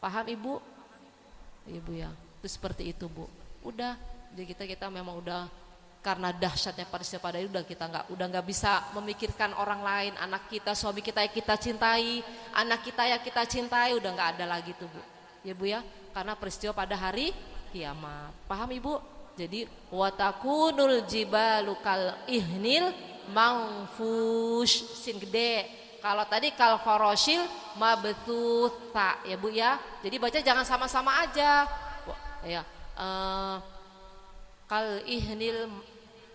Paham Ibu? Ibu ya, itu seperti itu Bu. Udah, jadi kita memang udah, karena dahsyatnya peristiwa pada itu udah nggak bisa memikirkan orang lain, anak kita, suami kita yang kita cintai, anak kita yang kita cintai, udah nggak ada lagi tuh Bu. Ya Bu ya, karena peristiwa pada hari kiamat. Paham Ibu? Jadi watakunul jibalu kal ihnil mangfush, sin gede. Kalau tadi kal faroshil mabtutha ya Bu ya. Jadi baca jangan sama-sama aja. Ya. Kal ihnil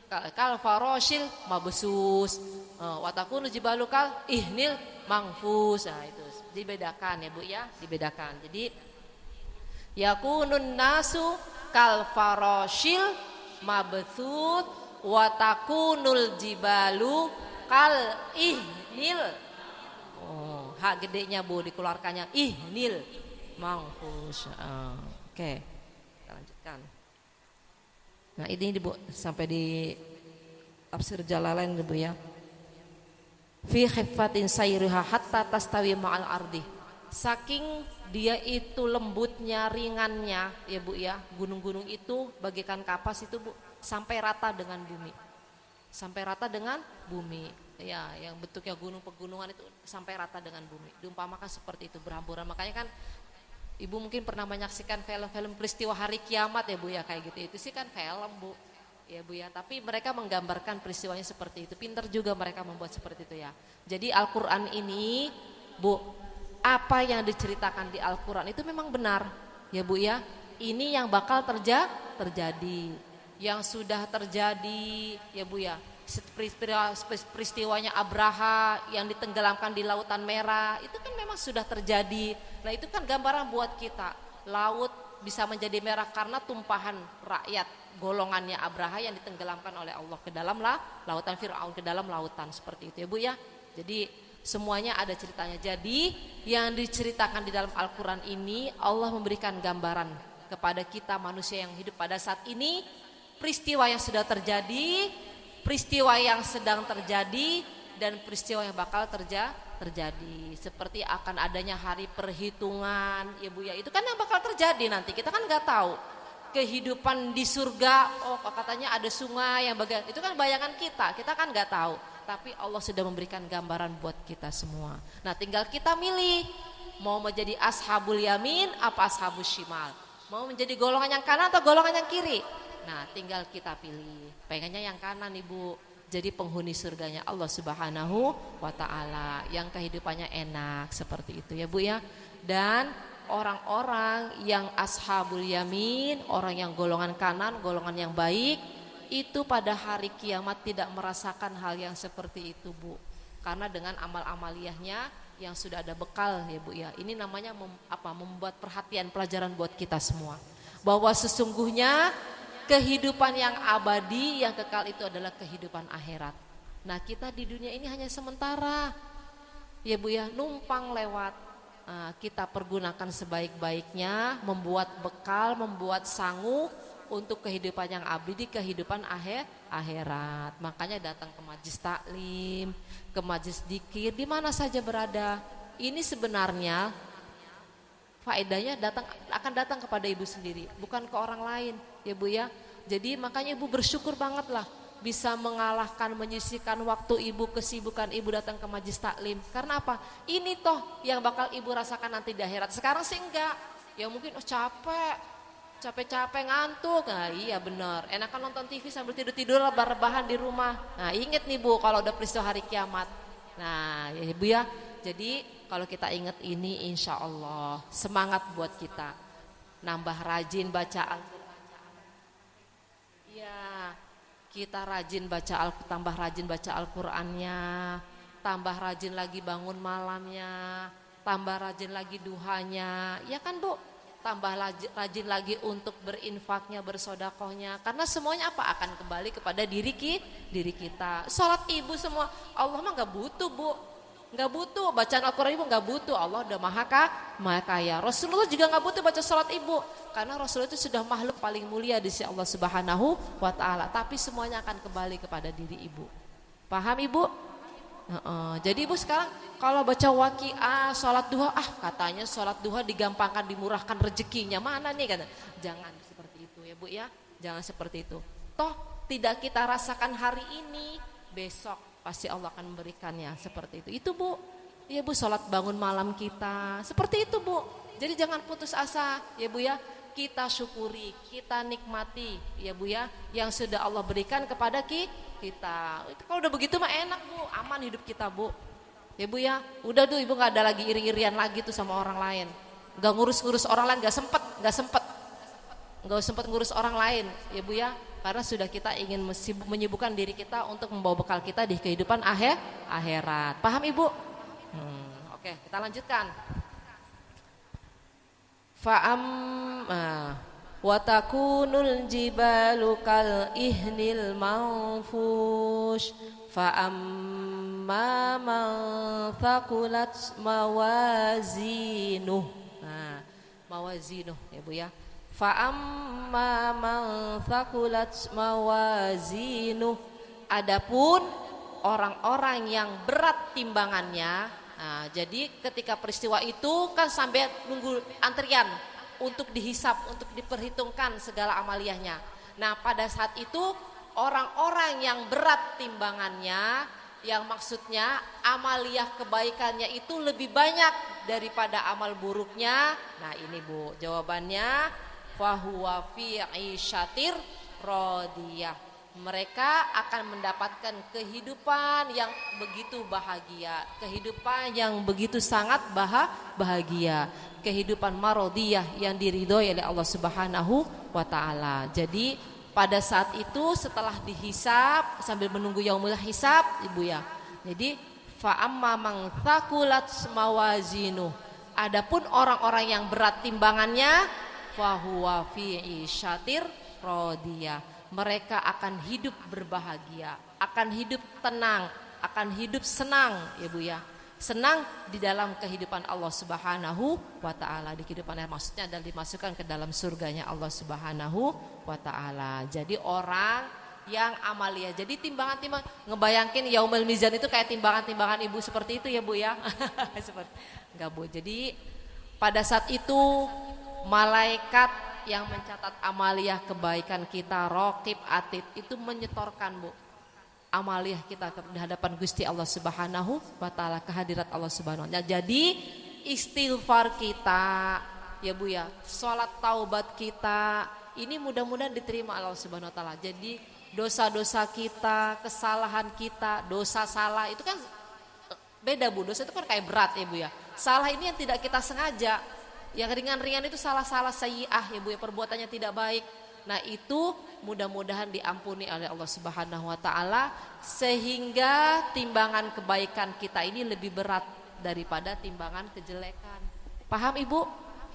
kal faroshil mabsus. Watakunul jibalu kal ihnil mangfus. Nah itu dibedakan ya Bu ya, dibedakan. Jadi yakunun nasu kal faroshil mabthut wa takunul jibalu kal ihnil. Hak gedenya Bu dikeluarkannya ihnil mangfus. Oke. Kita lanjutkan. Nah, ini Bu sampai di tafsir Jalalain Bu ya. Fi khiffatin sayriha hatta tastawi ma'al ardi. Saking dia itu lembutnya, ringannya ya Bu ya, gunung-gunung itu bagaikan kapas itu Bu, sampai rata dengan bumi. Sampai rata dengan bumi. Ya, yang bentuknya gunung pegunungan itu sampai rata dengan bumi. Diumpamakan seperti itu berhamburan. Makanya kan Ibu mungkin pernah menyaksikan film-film peristiwa hari kiamat ya Bu ya, kayak gitu. Itu sih kan film Bu. Ya Bu ya, tapi mereka menggambarkan peristiwanya seperti itu. Pintar juga mereka membuat seperti itu ya. Jadi Al-Qur'an ini Bu, apa yang diceritakan di Al-Quran itu memang benar ya Bu ya. Ini yang bakal terjadi, yang sudah terjadi ya Bu ya. Peristiwanya Abraha yang ditenggelamkan di Lautan Merah itu kan memang sudah terjadi. Nah itu kan gambaran buat kita. Laut bisa menjadi merah karena tumpahan rakyat golongannya Abraha yang ditenggelamkan oleh Allah ke dalam lautan Fir'aun, ke dalam lautan seperti itu ya Bu ya. Jadi semuanya ada ceritanya. Jadi yang diceritakan di dalam Al-Quran ini Allah memberikan gambaran kepada kita manusia yang hidup pada saat ini. Peristiwa yang sudah terjadi, peristiwa yang sedang terjadi, dan peristiwa yang bakal terjadi. Seperti akan adanya hari perhitungan ya Bu ya. Itu kan yang bakal terjadi nanti, kita kan gak tahu. Kehidupan di surga, katanya ada sungai yang bagian, itu kan bayangan kita kan gak tahu. Tapi Allah sudah memberikan gambaran buat kita semua. Nah tinggal kita milih, mau menjadi ashabul yamin apa ashabul shimal. Mau menjadi golongan yang kanan atau golongan yang kiri. Nah tinggal kita pilih. Pengennya yang kanan Ibu. Jadi penghuni surganya Allah Subhanahu wa ta'ala. Yang kehidupannya enak seperti itu ya Bu ya. Dan orang-orang yang ashabul yamin, orang yang golongan kanan, golongan yang baik, itu pada hari kiamat tidak merasakan hal yang seperti itu Bu. Karena dengan amal-amaliyahnya yang sudah ada bekal ya Bu ya. Ini namanya membuat perhatian pelajaran buat kita semua. Bahwa sesungguhnya kehidupan yang abadi, yang kekal itu adalah kehidupan akhirat. Nah kita di dunia ini hanya sementara ya Bu ya, numpang lewat. Kita pergunakan sebaik-baiknya, membuat bekal, membuat sangu untuk kehidupan yang abadi, kehidupan akhirat. Makanya datang ke majlis taklim, ke majlis dzikir, di mana saja berada. Ini sebenarnya faedahnya akan datang kepada ibu sendiri, bukan ke orang lain, ya Bu ya. Jadi makanya ibu bersyukur banget lah bisa mengalahkan, menyisihkan waktu ibu, kesibukan ibu datang ke majlis taklim. Karena apa? Ini toh yang bakal ibu rasakan nanti di akhirat. Sekarang sih enggak. Ya mungkin capek ngantuk. Nah iya benar. Enakan nonton TV sambil tidur-tidur rebahan di rumah. Nah inget nih Bu kalau udah peristiwa hari kiamat. Nah ya Ibu ya. Jadi kalau kita ingat ini insya Allah semangat buat kita. Nambah rajin baca Al-Quran. Iya. Kita tambah rajin baca Al-Qur'annya, tambah rajin lagi bangun malamnya, tambah rajin lagi duhanya, ya kan Bu? Tambah rajin lagi untuk berinfaknya, bersodakohnya, karena semuanya apa? Akan kembali kepada diri kita. Salat ibu semua, Allah mah gak butuh Bu, gak butuh bacaan Al-Quran ibu, gak butuh. Allah udah maha kaya. Rasulullah juga gak butuh baca salat ibu, karena Rasulullah itu sudah makhluk paling mulia di sisi Allah Subhanahu wa Ta'ala. Tapi semuanya akan kembali kepada diri ibu. Paham ibu? Jadi ibu sekarang kalau baca waqiah, sholat duha, katanya sholat duha digampangkan, dimurahkan rezekinya, mana nih kata. Jangan seperti itu ya Bu ya, jangan seperti itu. Toh tidak kita rasakan hari ini, besok pasti Allah akan memberikannya, seperti itu. Itu Bu, ya Bu, sholat bangun malam kita, seperti itu Bu. Jadi jangan putus asa ya Bu ya. Kita syukuri, kita nikmati ya Bu ya, yang sudah Allah berikan kepada kita. Kalau udah begitu mah enak Bu, aman hidup kita Bu. Ya Bu ya, udah tuh ibu gak ada lagi iri-irian lagi tuh sama orang lain. Gak ngurus-ngurus orang lain, gak sempet ngurus orang lain ya Bu ya. Karena sudah kita ingin menyibukkan diri kita untuk membawa bekal kita di kehidupan akhirat. Paham Ibu? Oke, kita lanjutkan. Wa takunul jibalu kal ihnil manfush fa amma man thaqulat mawazinuh. Mawazinuh ya Bu ya. Fa amma man thaqulat mawazinuh, adapun orang-orang yang berat timbangannya. Nah, jadi ketika peristiwa itu kan sampai nunggu antrian untuk dihisap, untuk diperhitungkan segala amaliyahnya. Nah pada saat itu orang-orang yang berat timbangannya, yang maksudnya amaliyah kebaikannya itu lebih banyak daripada amal buruknya. Nah ini Bu jawabannya, fahuwa fi 'isyatir radiyah. Mereka akan mendapatkan kehidupan yang begitu bahagia, kehidupan yang begitu sangat bahagia, kehidupan marodiyah yang diridhoi oleh Allah Subhanahu wa Ta'ala. Jadi pada saat itu setelah dihisab, sambil menunggu yaumul hisab Ibu ya. Jadi fa amma man thaqulat mawazinuh, adapun orang-orang yang berat timbangannya, fahuwa fi 'isyatir radiyah. Mereka akan hidup berbahagia, akan hidup tenang, akan hidup senang ya Bu ya. Senang di dalam kehidupan Allah Subhanahu wa Ta'ala, di kehidupan yang maksudnya adalah dimasukkan ke dalam surganya Allah Subhanahu wa Ta'ala. Jadi orang yang amalia, jadi timbangan-timbangan, ngebayangin yaumul mizan itu kayak timbangan-timbangan ibu seperti itu ya Bu ya. Enggak Bu. Jadi pada saat itu malaikat yang mencatat amaliyah kebaikan kita, raqib atid, itu menyetorkan Bu amaliyah kita di hadapan Gusti Allah Subhanahu wa Ta'ala, kehadirat Allah Subhanahu wa Ta'ala. Jadi istighfar kita ya Bu ya, sholat taubat kita ini mudah-mudahan diterima Allah Subhanahu wa Ta'ala. Jadi dosa-dosa kita, kesalahan kita, dosa salah itu kan beda Bu. Dosa itu kan kayak berat ya Bu ya. Salah ini yang tidak kita sengaja. Yang ringan-ringan itu salah-salah sayyi'ah ya Bu ya, perbuatannya tidak baik. Nah itu mudah-mudahan diampuni oleh Allah Subhanahu wa ta'ala, sehingga timbangan kebaikan kita ini lebih berat daripada timbangan kejelekan. Paham Ibu?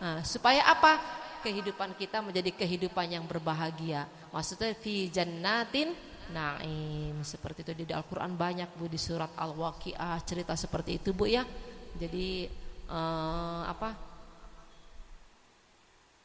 Nah, supaya apa? Kehidupan kita menjadi kehidupan yang berbahagia. Maksudnya fi jannatin naim. Seperti itu di Al-Quran banyak Bu, di surat Al-Waqiah cerita seperti itu Bu ya. Jadi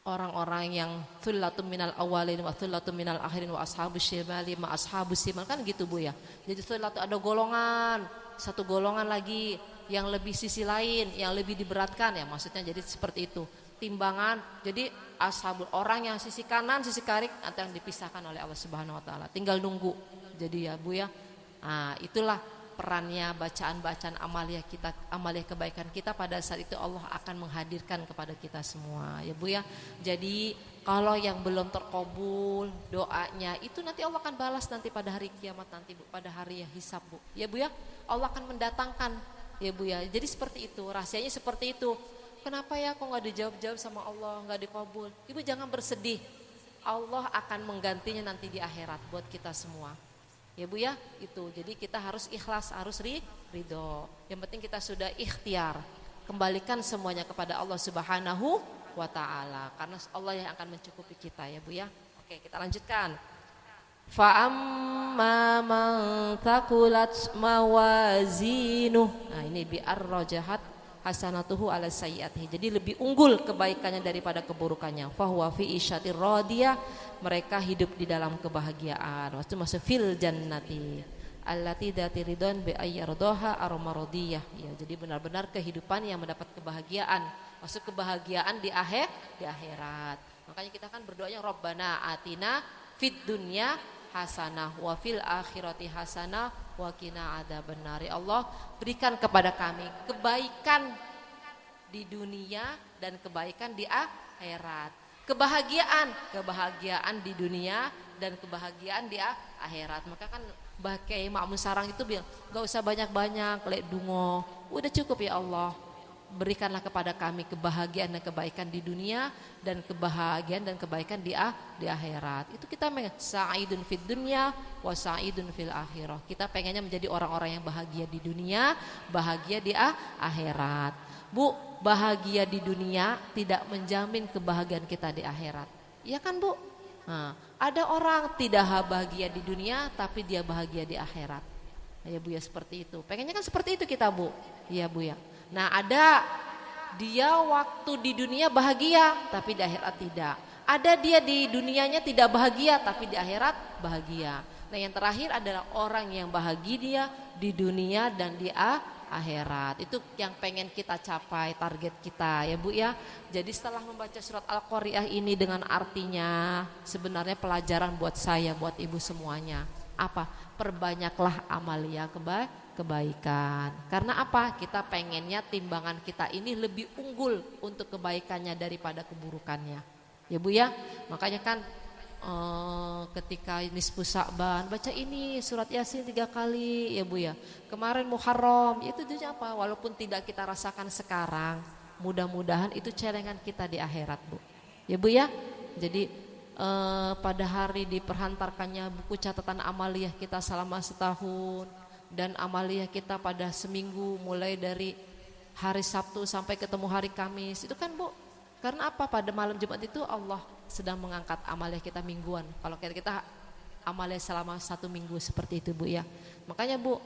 orang-orang yang thullatun minal awalin wa thullatun minal akhirin wa ashabus shimali ma ashabus shimal, kan gitu Bu ya. Jadi thullatun ada golongan, satu golongan lagi yang lebih sisi lain, yang lebih diberatkan ya, maksudnya jadi seperti itu. Timbangan, jadi ashabul, orang yang sisi kanan, sisi kiri atau yang dipisahkan oleh Allah Subhanahu wa taala. Tinggal nunggu. Jadi ya Bu ya. Nah, itulah perannya bacaan-bacaan amaliah kita, amaliah kebaikan kita, pada saat itu Allah akan menghadirkan kepada kita semua ya Bu ya. Jadi kalau yang belum terkabul doanya itu nanti Allah akan balas nanti pada hari kiamat nanti Bu, pada hari hisab Bu ya Bu ya. Allah akan mendatangkan ya Bu ya. Jadi seperti itu, rahasianya seperti itu. Kenapa ya kok gak dijawab-jawab sama Allah, gak dikabul? Ibu jangan bersedih, Allah akan menggantinya nanti di akhirat buat kita semua ya Bu ya. Itu jadi kita harus ikhlas, harus ridho. Yang penting kita sudah ikhtiar, kembalikan semuanya kepada Allah Subhanahu wa ta'ala, karena Allah yang akan mencukupi kita ya Bu ya. Oke, kita lanjutkan. Fa amma man thaqulat mawazinuh. Nah ini biar rojahat hasanatuhu ala sayyiatihi. Jadi lebih unggul kebaikannya daripada keburukannya. Fa huwa fi isyatir radiyah, mereka hidup di dalam kebahagiaan. Maksudnya masuk fil jannati allati dzati ridwan bi ayyardaha armaradiyah. Ya, jadi benar-benar kehidupan yang mendapat kebahagiaan. Maksud kebahagiaan di akhirat. Makanya kita kan berdoanya Rabbana atina fid dunya hasanah wa fil akhirati hasanah wa qina adzabannar. Ya Allah, berikan kepada kami kebaikan di dunia dan kebaikan di akhirat. Kebahagiaan di dunia dan kebahagiaan di akhirat. Maka kan Kiai Ma'mun Sarang itu bilang, gak usah banyak-banyak lek dungo, udah cukup ya Allah. Berikanlah kepada kami kebahagiaan dan kebaikan di dunia dan kebahagiaan dan kebaikan di akhirat. Itu kita sa'idun fid dunya wa sa'idun fil akhirah. Kita pengennya menjadi orang-orang yang bahagia di dunia, bahagia di akhirat. Bu, bahagia di dunia tidak menjamin kebahagiaan kita di akhirat. Iya kan Bu? Nah, ada orang tidak bahagia di dunia tapi dia bahagia di akhirat. Ya Bu ya, seperti itu. Pengennya kan seperti itu kita Bu. Iya Bu ya. Nah ada dia waktu di dunia bahagia tapi di akhirat tidak. Ada dia di dunianya tidak bahagia tapi di akhirat bahagia. Nah yang terakhir adalah orang yang bahagia di dunia dan di akhirat. Itu yang pengen kita capai, target kita ya Bu ya. Jadi setelah membaca surat Al-Qari'ah ini dengan artinya, sebenarnya pelajaran buat saya, buat ibu semuanya. Apa? Perbanyaklah amalia kebaikan. Karena apa? Kita pengennya timbangan kita ini lebih unggul untuk kebaikannya daripada keburukannya. Ya Bu ya. Makanya kan ketika nisfu Sya'ban baca ini surat Yasin 3 kali ya Bu ya. Kemarin Muharram, itu tujuannya apa? Walaupun tidak kita rasakan sekarang, mudah-mudahan itu celengan kita di akhirat Bu. Ya Bu ya. Jadi pada hari diperhantarkannya buku catatan amaliyah kita selama setahun, dan amaliyah kita pada seminggu mulai dari hari Sabtu sampai ketemu hari Kamis. Itu kan Bu, karena apa? Pada malam Jumat itu Allah sedang mengangkat amaliyah kita mingguan. Kalau kita amaliyah selama 1 minggu seperti itu Bu ya. Makanya Bu,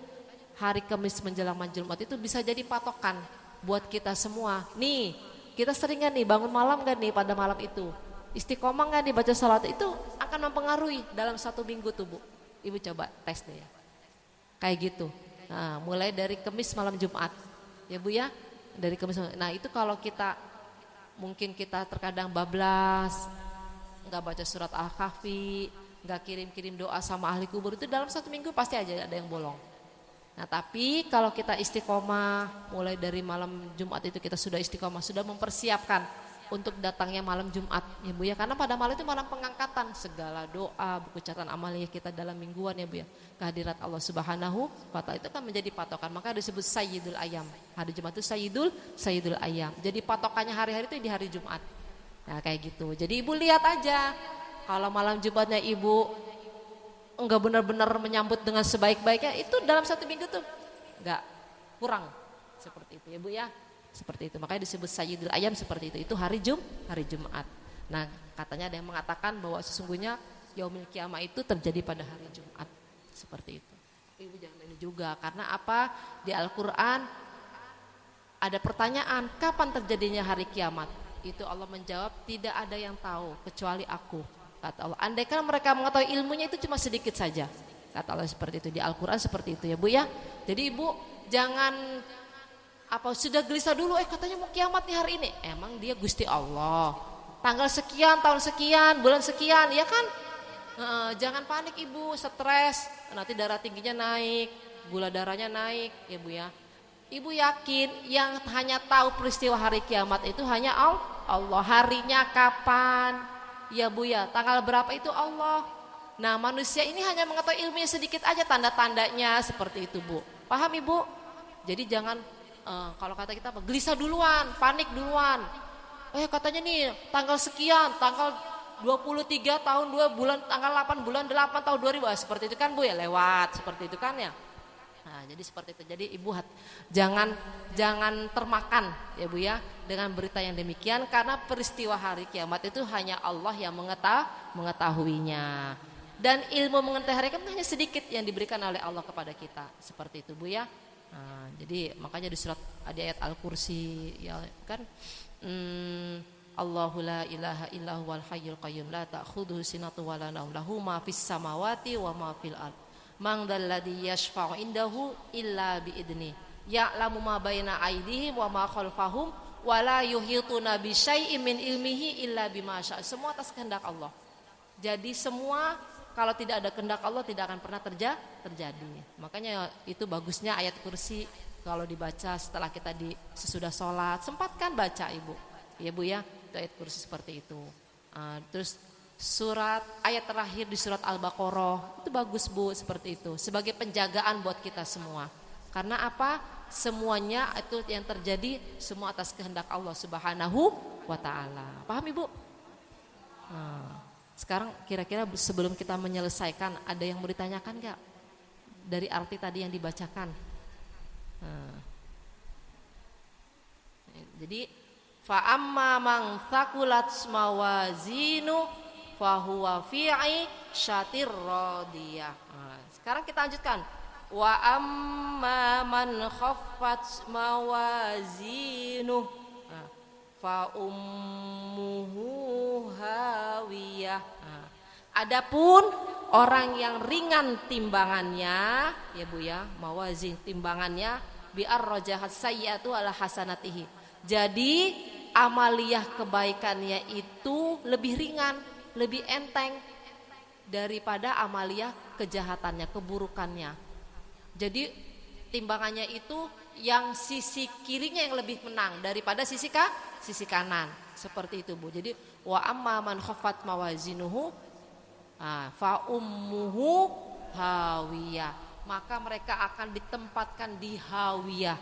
hari Kamis menjelang malam Jumat itu bisa jadi patokan buat kita semua. Nih, kita sering gak nih bangun malam gak nih pada malam itu? Istiqomah gak nih baca salat? Itu akan mempengaruhi dalam 1 minggu tuh Bu. Ibu coba tes deh ya. Kayak gitu. Nah, mulai dari Kamis malam Jumat. Ya Bu ya, dari Kamis. Nah, itu kalau kita mungkin kita terkadang bablas, enggak baca surat Al-Kahfi, enggak kirim-kirim doa sama ahli kubur, itu dalam 1 minggu pasti aja ada yang bolong. Nah, tapi kalau kita istiqomah mulai dari malam Jumat itu kita sudah istiqomah, sudah mempersiapkan untuk datangnya malam Jumat ya Bu ya, karena pada malam itu malam pengangkatan segala doa, buku catatan amaliyah kita dalam mingguan ya Bu ya, kehadirat Allah Subhanahu wa ta'ala itu kan menjadi patokan. Maka disebut Sayyidul Ayyam, hari Jumat itu Sayyidul Ayyam. Jadi patokannya hari-hari itu di hari Jumat. Nah kayak gitu. Jadi ibu lihat aja, Kalau malam Jumatnya ibu enggak benar-benar menyambut dengan sebaik-baiknya, itu dalam 1 minggu tuh enggak, kurang. Seperti itu ya Bu ya. Seperti itu. Makanya disebut Sayyidul Ayyam seperti itu. Itu hari Jumat. Nah, katanya ada yang mengatakan bahwa sesungguhnya Yaumil Qiyamah itu terjadi pada hari Jumat. Seperti itu. Ibu jangan ini juga, karena apa? Di Al-Qur'an ada pertanyaan, kapan terjadinya hari kiamat? Itu Allah menjawab, tidak ada yang tahu kecuali aku. Kata Allah, andaikan mereka mengetahui ilmunya itu cuma sedikit saja. Kata Allah seperti itu, di Al-Quran seperti itu ya Bu ya. Jadi ibu jangan sudah gelisah dulu, katanya mau kiamat nih hari ini. Emang dia Gusti Allah, tanggal sekian, tahun sekian, bulan sekian, ya kan? Jangan panik ibu, stres, nanti darah tingginya naik, gula darahnya naik ya Bu ya. Ibu yakin yang hanya tahu peristiwa hari kiamat itu hanya Allah. Harinya kapan ya Bu ya, tanggal berapa itu Allah. Nah manusia ini hanya mengetahui ilmunya sedikit aja, tanda-tandanya seperti itu Bu. Paham Ibu? Jadi jangan kalau kata kita gelisah duluan, panik duluan. Katanya nih tanggal sekian, tanggal 23 tahun 2 bulan, tanggal 8 bulan 8 tahun 2000, seperti itu kan Bu ya, lewat seperti itu kan ya. Nah, jadi seperti itu. Jadi ibu jangan termakan ya Bu ya dengan berita yang demikian, karena peristiwa hari kiamat itu hanya Allah yang mengetahuinya. Dan ilmu mengenai hari kiamat hanya sedikit yang diberikan oleh Allah kepada kita. Seperti itu Bu ya. Nah, jadi makanya di ayat Al-Kursi ya kan, Allahu la ilaha illa huwal hayyul qayyum la ta'khudhuhu sinatun wa la nawm lahu ma fis samawati wa ma fil ard. Man dzalladzi yashfa'u indahu illa biidni. Ya'lamu ma baina aydihim wa ma khalfahum wa la yuhituna bi syai'in min ilmihi illa bima syaa. Semua atas kehendak Allah. Jadi semua kalau tidak ada kehendak Allah tidak akan pernah terjadi. Makanya itu bagusnya ayat kursi kalau dibaca setelah kita sesudah sholat, sempatkan baca ibu. Ya Bu ya, itu ayat kursi seperti itu. Terus ayat terakhir di surat Al-Baqarah itu bagus Bu, seperti itu. Sebagai penjagaan buat kita semua. Karena apa? Semuanya itu yang terjadi semua atas kehendak Allah Subhanahu wa taala. Paham Ibu? Sekarang kira-kira sebelum kita menyelesaikan, ada yang mau ditanyakan enggak? Dari arti tadi yang dibacakan. Jadi fa amma man thaqulat mawazinu fa huwa fi 'ishatir radiyah. Sekarang kita lanjutkan. Wa amma man khaffat mawazinu fa ummuhu hawiyah. Adapun orang yang ringan timbangannya ya Bu ya, mawazin timbangannya biar rojahat sayyi'atu ala hasanatihi. Jadi amaliyah kebaikannya itu lebih ringan, lebih enteng daripada amaliyah kejahatannya, keburukannya. Jadi timbangannya itu yang sisi kirinya yang lebih menang daripada sisi kanan. Seperti itu Bu. Jadi wa amma man khaffat mawazinuhu fa ummuhu hawiyah. Maka mereka akan ditempatkan di hawiyah.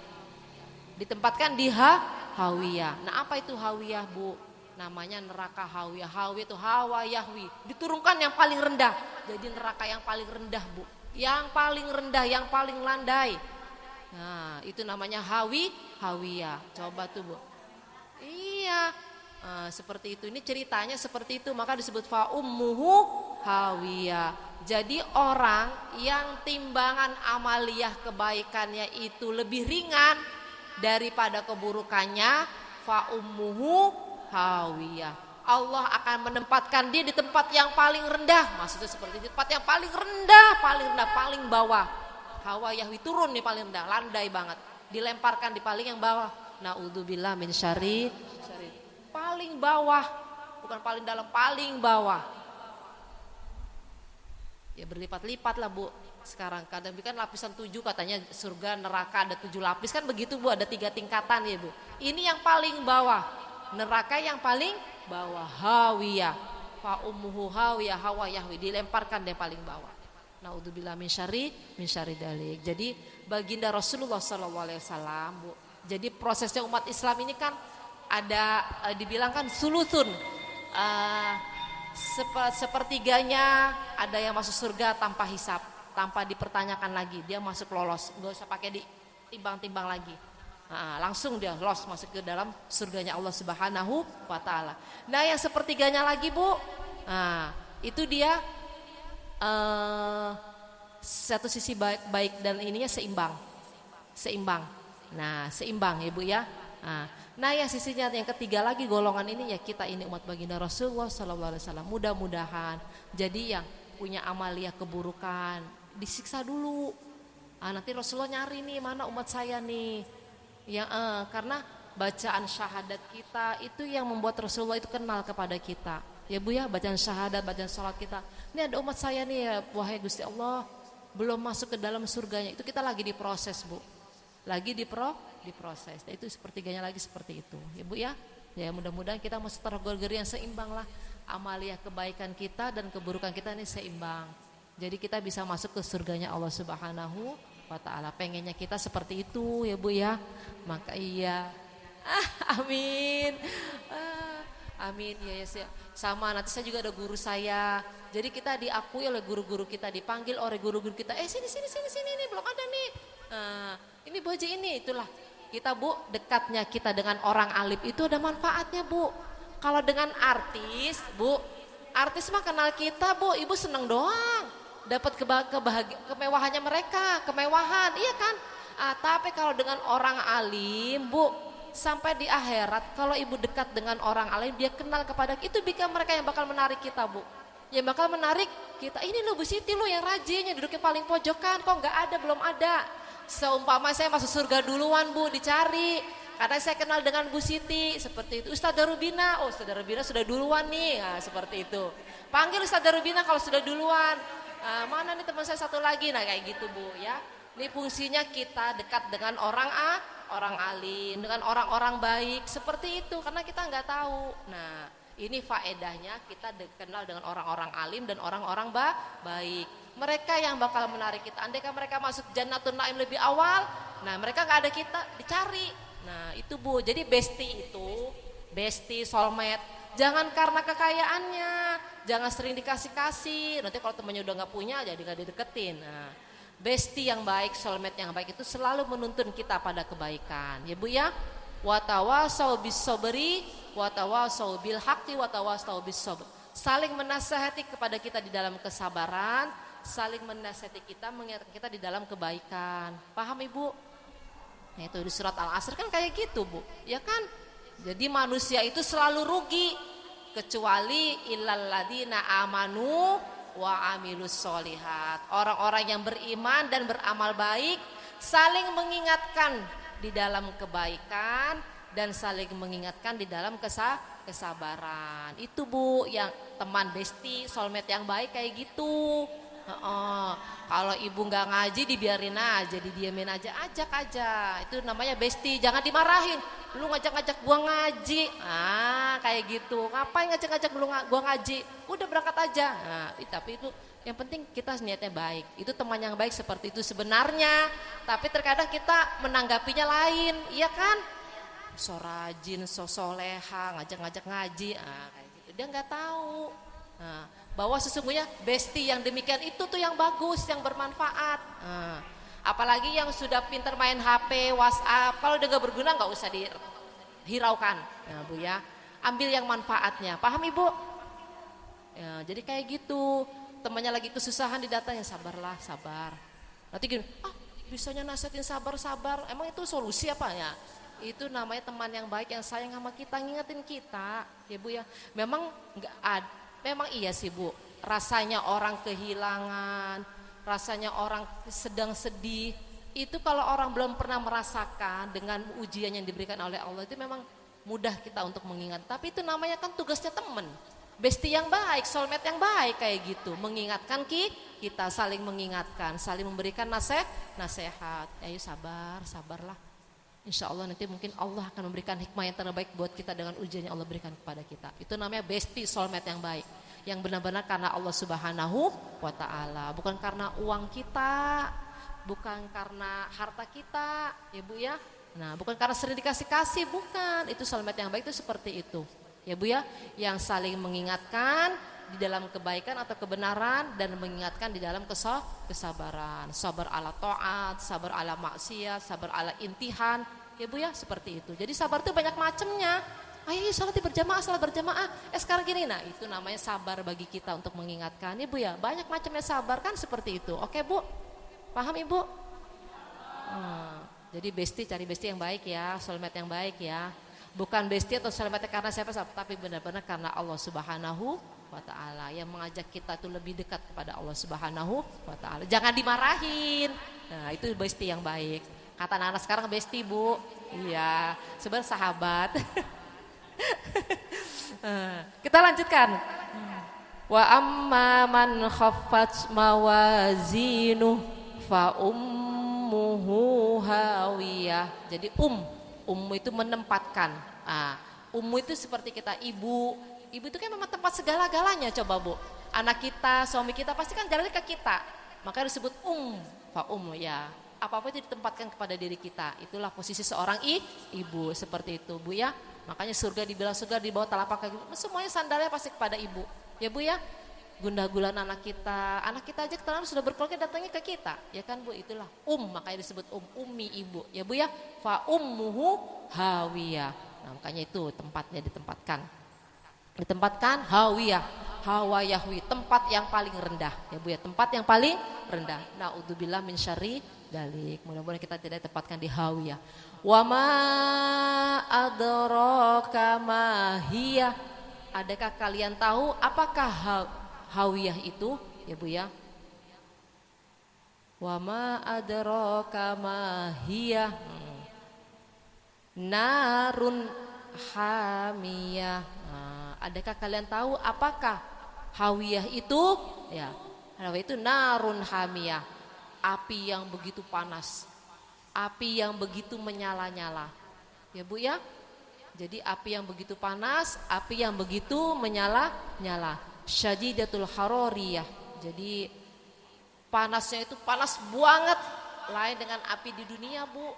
Ditempatkan di hawiyah. Nah, apa itu hawiyah, Bu? Namanya neraka hawiyah. Hawiyah itu hawa yahwi. Diturunkan yang paling rendah. Jadi neraka yang paling rendah, Bu. Yang paling rendah, yang paling landai. Nah, itu namanya hawiyah. Coba tuh, Bu. Iya. Seperti itu. Ini ceritanya seperti itu. Maka disebut fa ummuhu hawiyah. Jadi orang yang timbangan amaliyah kebaikannya itu lebih ringan daripada keburukannya, fa ummuhu hawiyah. Allah akan menempatkan dia di tempat yang paling rendah. Maksudnya seperti itu, tempat yang paling rendah, paling bawah. Hawa yahwi turun nih paling rendah, landai banget. Dilemparkan di paling yang bawah. Naudzubillah min syarri. Paling bawah, bukan paling dalam, paling bawah. Ya berlipat-lipat lah Bu. Sekarang kadang kan lapisan 7 katanya surga neraka ada 7 lapis kan begitu Bu, ada 3 tingkatan ya Bu. Ini yang paling bawah, neraka yang paling bawah, hawiyah. Fa ummuhu hawiyah, hawa yahwi, dilemparkan dia paling bawah. Naudzubillah min syarri dalik. Jadi baginda Rasulullah SAW Bu. Jadi prosesnya umat Islam ini kan ada dibilang kan sulusun, sepertiganya ada yang masuk surga tanpa hisap, tanpa dipertanyakan lagi, dia masuk lolos, nggak usah pakai ditimbang-timbang lagi. Langsung dia los masuk ke dalam surganya Allah Subhanahu wa Ta'ala. Nah, yang sepertiganya lagi, Bu, itu dia satu sisi baik dan ininya seimbang. Nah, seimbang ya, Bu ya. Nah, yang sisinya yang ketiga lagi golongan ini ya kita ini umat baginda Rasulullah sallallahu alaihi wasallam. Mudah-mudahan jadi yang punya amalia keburukan disiksa dulu. Nanti Rasulullah nyari nih mana umat saya nih. Ya, karena bacaan syahadat kita itu yang membuat Rasulullah itu kenal kepada kita. Ya, Bu ya, bacaan syahadat, bacaan salat kita. Ini ada umat saya nih ya, wahai Gusti Allah, belum masuk ke dalam surganya. Itu kita lagi diproses, Bu. Lagi diproses. Nah, itu sepertiganya lagi seperti itu. Ya, Bu ya. Ya, mudah-mudahan kita masuk kategori yang seimbang lah. Amalia kebaikan kita dan keburukan kita ini seimbang. Jadi kita bisa masuk ke surganya Allah Subhanahu wa Ta'ala. Pengennya kita seperti itu ya, Bu ya. Maka iya. Amin. Amin ya, ya. Sama nanti saya juga ada guru saya. Jadi kita diakui oleh guru-guru kita, dipanggil oleh guru-guru kita. Sini nih, belum ada nih. Ini Bu Haji ini, itulah. Kita, Bu, dekatnya kita dengan orang alim itu ada manfaatnya, Bu. Kalau dengan artis, Bu, artis mah kenal kita, Bu, Ibu seneng doang. Dapat kemewahannya mereka, kemewahan, iya kan? Tapi kalau dengan orang alim, Bu, sampai di akhirat kalau Ibu dekat dengan orang alim, dia kenal kepada kita, itu bikin mereka yang bakal menarik kita, Bu. Yang bakal menarik kita, ini lo Bu Siti lo yang rajin, yang duduknya paling pojokan, kok nggak ada, belum ada. Seumpama saya masuk surga duluan, Bu, dicari. Karena saya kenal dengan Bu Siti, seperti itu. Ustazah Rubina, Ustazah Rubina sudah duluan nih, seperti itu. Panggil Ustazah Rubina kalau sudah duluan. Mana nih teman saya satu lagi, nah kayak gitu, Bu ya. Ini fungsinya kita dekat dengan orang alim, dengan orang-orang baik seperti itu, karena kita nggak tahu. Nah, ini faedahnya kita kenal dengan orang-orang alim dan orang-orang baik. Mereka yang bakal menarik kita. Andaikan mereka masuk Jannatun Naim lebih awal, nah mereka nggak ada kita, dicari. Nah itu, Bu, jadi bestie, soulmate. Jangan karena kekayaannya, jangan sering dikasih-kasih. Nanti kalau temannya udah nggak punya, jadi nggak dideketin. Nah, bestie yang baik, soulmate yang baik itu selalu menuntun kita pada kebaikan. Ya, Bu ya. Watawasau bis sabri, watawasau bil haqqi, watawasau bis sabr. Saling menasihati kepada kita di dalam kesabaran, saling menasihati kita, mengingatkan kita di dalam kebaikan. Paham, Ibu? Nah, itu di surat Al-Asr kan kayak gitu, Bu. Ya kan? Jadi manusia itu selalu rugi kecuali illal ladzina amanu wa amilus solihat. Orang-orang yang beriman dan beramal baik saling mengingatkan di dalam kebaikan dan saling mengingatkan di dalam kesabaran. Itu, Bu, yang teman bestie, soulmate yang baik kayak gitu. Kalau Ibu nggak ngaji dibiarin aja, didiamin aja, ajak aja. Itu namanya bestie, jangan dimarahin. Lu ngajak-ngajak gua ngaji, kayak gitu. Ngapain ngajak-ngajak gua ngaji? Udah berangkat aja. Nah, tapi itu yang penting kita niatnya baik. Itu teman yang baik seperti itu sebenarnya. Tapi terkadang kita menanggapinya lain, iya kan? So rajin, so soleha, ngajak-ngajak ngaji, kayak gitu. Dia nggak tahu. Bahwa sesungguhnya bestie yang demikian itu tuh yang bagus, yang bermanfaat. Apalagi yang sudah pintar main HP, WhatsApp, kalau udah gak berguna nggak usah dihiraukan. Nah, Bu ya, ambil yang manfaatnya. Paham, Ibu? Ya, jadi kayak gitu. Temannya lagi kesusahan didatangin, sabarlah, sabar. Nanti gini, bisanya nasihatin sabar. Emang itu solusi apa ya? Itu namanya teman yang baik, yang sayang sama kita, ngingetin kita. Ya, Bu ya, memang nggak ada. Memang iya sih, Bu, rasanya orang kehilangan, rasanya orang sedang sedih, itu kalau orang belum pernah merasakan dengan ujian yang diberikan oleh Allah, itu memang mudah kita untuk mengingat. Tapi itu namanya kan tugasnya teman, bestie yang baik, soulmate yang baik kayak gitu, mengingatkan kita, saling mengingatkan, saling memberikan nasihat. Ayo sabarlah. Insya Allah nanti mungkin Allah akan memberikan hikmah yang terbaik buat kita dengan ujian yang Allah berikan kepada kita. Itu namanya bestie, soulmate yang baik, yang benar-benar karena Allah Subhanahu wa Ta'ala, bukan karena uang kita, bukan karena harta kita, ya, Bu ya. Nah, bukan karena sering dikasih-kasih, bukan. Itu soulmate yang baik itu seperti itu, ya, Bu ya, yang saling mengingatkan, di dalam kebaikan atau kebenaran dan mengingatkan di dalam kesabaran. Sabar ala taat, sabar ala maksiat, sabar ala intihan. Ya Bu ya, seperti itu. Jadi sabar itu banyak macamnya. Ayo salat berjamaah. Sekarang gini, nah itu namanya sabar bagi kita untuk mengingatkan. Ya Bu ya, banyak macamnya sabar kan seperti itu. Oke Bu, paham Ibu? Jadi cari bestie yang baik ya, soulmate yang baik ya. Bukan bestie atau soulmate karena siapa, tapi benar-benar karena Allah Subhanahu wa ta'ala yang mengajak kita itu lebih dekat kepada Allah Subhanahu wa ta'ala. Jangan dimarahin. Nah, itu bestie yang baik. Kata anak sekarang bestie Bu. Iya, sebenarnya sahabat. Kita lanjutkan. Wa amma man khaffat mawazinu fa ummuhu hawiyah. Jadi itu menempatkan. Itu seperti kita ibu. Ibu itu kan memang tempat segala-galanya, coba Bu. Anak kita, suami kita pasti kan jalannya ke kita. Maka disebut fa ya. Apa-apa itu ditempatkan kepada diri kita. Itulah posisi seorang ibu, seperti itu Bu ya. Makanya dibilang surga di bawah telapak kaki. Semuanya sandalnya pasti kepada ibu. Ya Bu ya. Gundah gulana anak kita aja keterangan sudah berkeluarga datangnya ke kita. Ya kan Bu, itulah makanya disebut ummi ibu. Ya Bu ya. Fa ummuhu hawiyah. Nah, makanya itu tempatnya ditempatkan hawiyah. Hawa Yahwi, tempat yang paling rendah. Ya Bu ya, tempat yang paling rendah. Na'udzubillah min syarri dalik. Mudah-mudahan kita tidak ditempatkan di hawiyah. Wa ma adraka ma hiya. Adakah kalian tahu apakah hawiyah itu? Ya Bu ya. Wa ma adraka ma hiya. Narun hamiyah. Adakah kalian tahu apakah hawiyah itu? Ya, hawiyah itu narun hamiyah, api yang begitu panas, api yang begitu menyala-nyala. Ya Bu ya. Jadi api yang begitu panas, api yang begitu menyala-nyala. Syadidatul haroriyah. Jadi panasnya itu panas banget, lain dengan api di dunia Bu.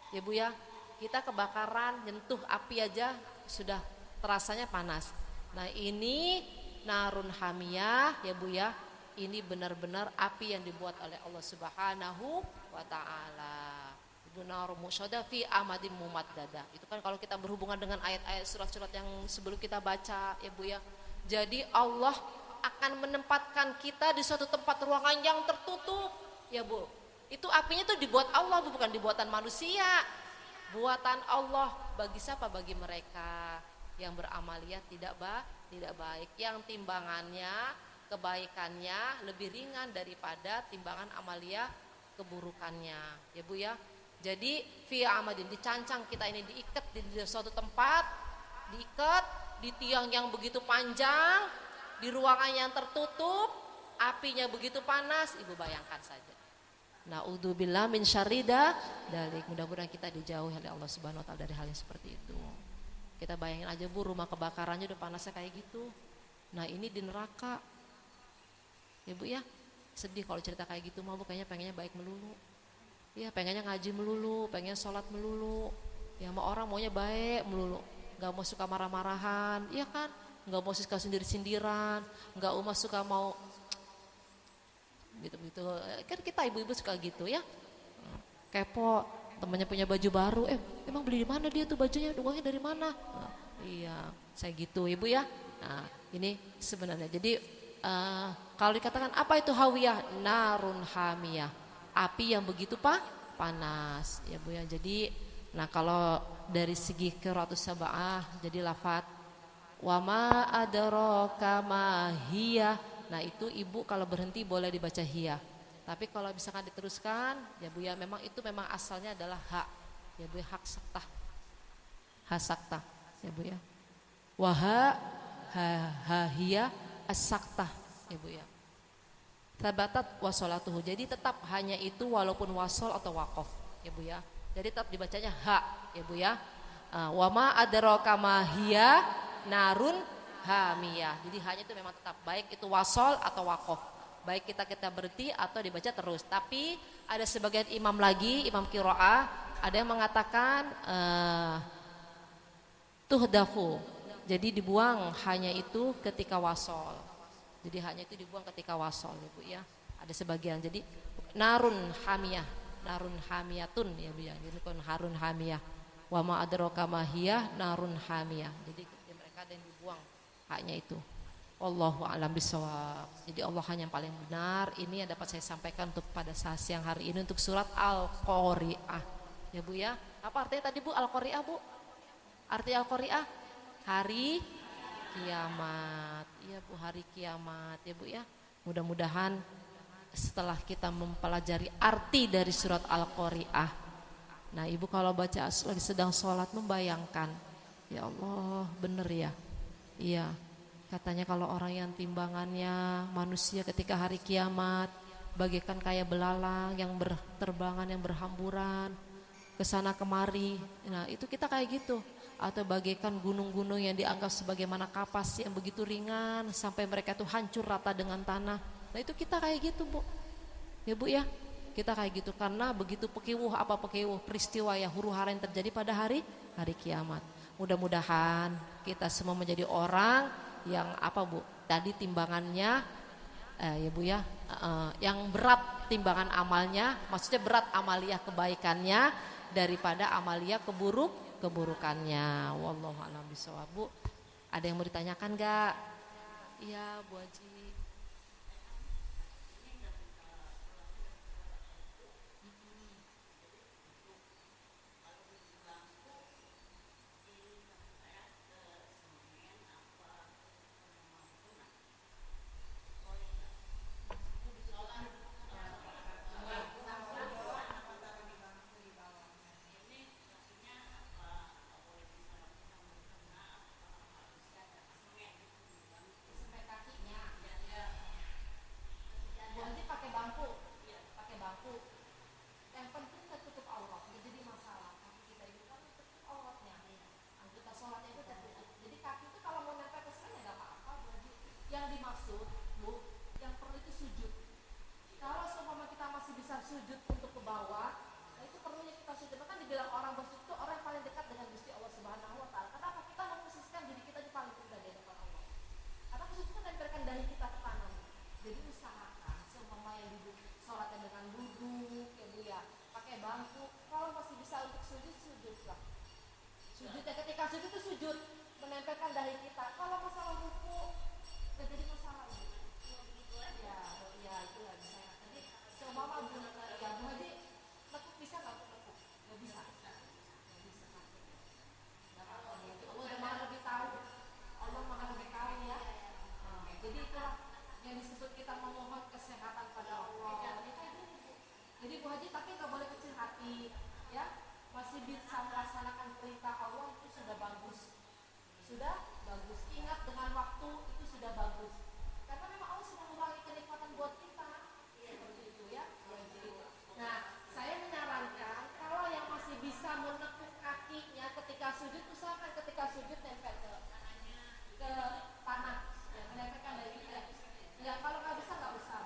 Ya Bu ya. Kita kebakaran nyentuh api aja sudah terasanya panas. Nah ini narun hamiyah ya Bu ya. Ini benar-benar api yang dibuat oleh Allah Subhanahu wa ta'ala. Itu narun musyada fi amadim mumaddada. Itu kan kalau kita berhubungan dengan ayat-ayat surat-surat yang sebelum kita baca ya Bu ya. Jadi Allah akan menempatkan kita di suatu tempat ruangan yang tertutup ya Bu. Itu apinya tuh dibuat Allah Bu, bukan dibuatan manusia. Buatan Allah bagi siapa? Bagi mereka yang beramaliyah tidak baik, yang timbangannya kebaikannya lebih ringan daripada timbangan amaliyah keburukannya. Ya Bu ya. Jadi fi amadin, dicancang kita ini, diikat di suatu tempat, diikat di tiang yang begitu panjang, di ruangan yang tertutup, apinya begitu panas, Ibu bayangkan saja. Na'udzubillah min syarri dalik. Mudah-mudahan kita dijauhi oleh Allah Subhanahu wa taala dari hal yang seperti itu. Kita bayangin aja Bu, rumah kebakarannya udah panasnya kayak gitu. Nah, ini di neraka. Ya Bu ya. Sedih kalau cerita kayak gitu mah Bu, kayaknya pengennya baik melulu. Ya, pengennya ngaji melulu, pengennya sholat melulu. Ya, sama orang maunya baik melulu. Enggak mau suka marah-marahan, iya kan? Enggak mau suka sindir-sindiran, enggak suka mau gitu-gitu. Kan kita ibu-ibu suka gitu ya. Kepo, temannya punya baju baru, emang beli di mana dia tuh bajunya, uangnya dari mana? Nah, iya, saya gitu Ibu ya. Nah, ini sebenarnya. Jadi kalau dikatakan apa itu hawiyah? Narun hamiyah, api yang begitu panas ya Bu ya. Jadi kalau dari segi qiraatus sab'ah, jadi lafaz wa ma adraka ma hiya. Nah itu Ibu kalau berhenti boleh dibaca hiya. Tapi kalau misalkan diteruskan ya Bu ya, memang itu memang asalnya adalah hak. Ya Bu ya, hak saktah. Hak saktah ya Bu ya. Waha ha hiya as-saktah ya Bu ya. Tabatat wasolatuhu. Jadi tetap hanya itu walaupun wasol atau waqaf ya Bu ya. Jadi tetap dibacanya hak ya Bu ya. Wa ma adraka ma hiya narun hamiyah. Jadi hanya itu memang tetap, baik itu wasol atau waqaf, baik kita berhenti atau dibaca terus. Tapi ada sebagian imam lagi, imam qiraah, ada yang mengatakan tuhdafu Jadi dibuang hanya itu ketika wasol. Jadi hanya itu dibuang ketika wasol ya Bu ya. Ada sebagian. Jadi narun hamiyatun ya Bu ya. Jadi kon harun hamiyah. Wa ma adraka ma hiya narun hamiyah. Jadi mereka ada yang dibuang hanya itu. Wallahu a'lam bishawab. Jadi Allah hanya yang paling benar. Ini yang dapat saya sampaikan untuk pada siang hari ini untuk surat Al-Qari'ah. Ya Bu ya. Apa artinya tadi Bu Al-Qari'ah Bu? Arti Al-Qari'ah hari kiamat. Iya Bu, hari kiamat ya Bu ya. Mudah-mudahan setelah kita mempelajari arti dari surat Al-Qari'ah. Nah, Ibu kalau baca lagi sedang sholat membayangkan, ya Allah, benar ya. Iya. Katanya kalau orang yang timbangannya manusia ketika hari kiamat bagaikan kayak belalang yang berterbangan, yang berhamburan ke sana kemari. Nah, itu kita kayak gitu. Atau bagaikan gunung-gunung yang dianggap sebagaimana kapas yang begitu ringan sampai mereka itu hancur rata dengan tanah. Nah, itu kita kayak gitu, Bu. Ya, Bu ya. Kita kayak gitu karena begitu pekiwuh peristiwa yang huru-hara yang terjadi pada hari kiamat. Mudah-mudahan kita semua menjadi orang yang apa Bu? Tadi timbangannya ya Bu ya, yang berat timbangan amalnya, maksudnya berat amaliyah kebaikannya daripada amaliyah keburukannya. Wallahu a'lam bishawab. Bu, ada yang mau ditanyakan enggak? Iya, Bu Haji. Sujud untuk ke bawah, nah itu perlunya kita sujud. Kan dibilang orang bersujud itu orang yang paling dekat dengan Gusti Allah Subhanahu wa taala. Kenapa? Kita memposisikan diri kita di paling rendah di hadapan Allah. Karena sujud itu menempelkan dahi kita ke tanah. Jadi usahakan seumpama yang duduk sholatnya dengan duduk ya Bu ya, pakai bangku. Kalau masih bisa untuk sujud, sujudlah. Sujudnya ketika sujud itu sujud menempelkan dahi kita. Kalau masalah ruku nggak jadi masalah. Ya itu lah bisa. Jadi seumpama Bu Haji tekuk bisa nggak tekuk? Nggak bisa. Allah udah maha lebih tahu. Allah maha lebih tahu ya. Jadi itulah yang disebut kita memohon kesehatan pada Allah. Jadi Bu Haji tapi nggak boleh kecil hati, ya. Masih bisa melaksanakan perintah Allah itu sudah bagus. Sudah bagus. Ingat dengan waktu itu sudah bagus. Karena memang Allah sudah mengurangi kenikmatan buat kita. Seperti itu ya. Nah, saya menyarankan kalau yang masih bisa menekuk kakinya ketika sujud, usahakan ketika sujud tempel ke tanah, ya, menempelkan dari kita. Ya, kalau nggak bisa nggak usah.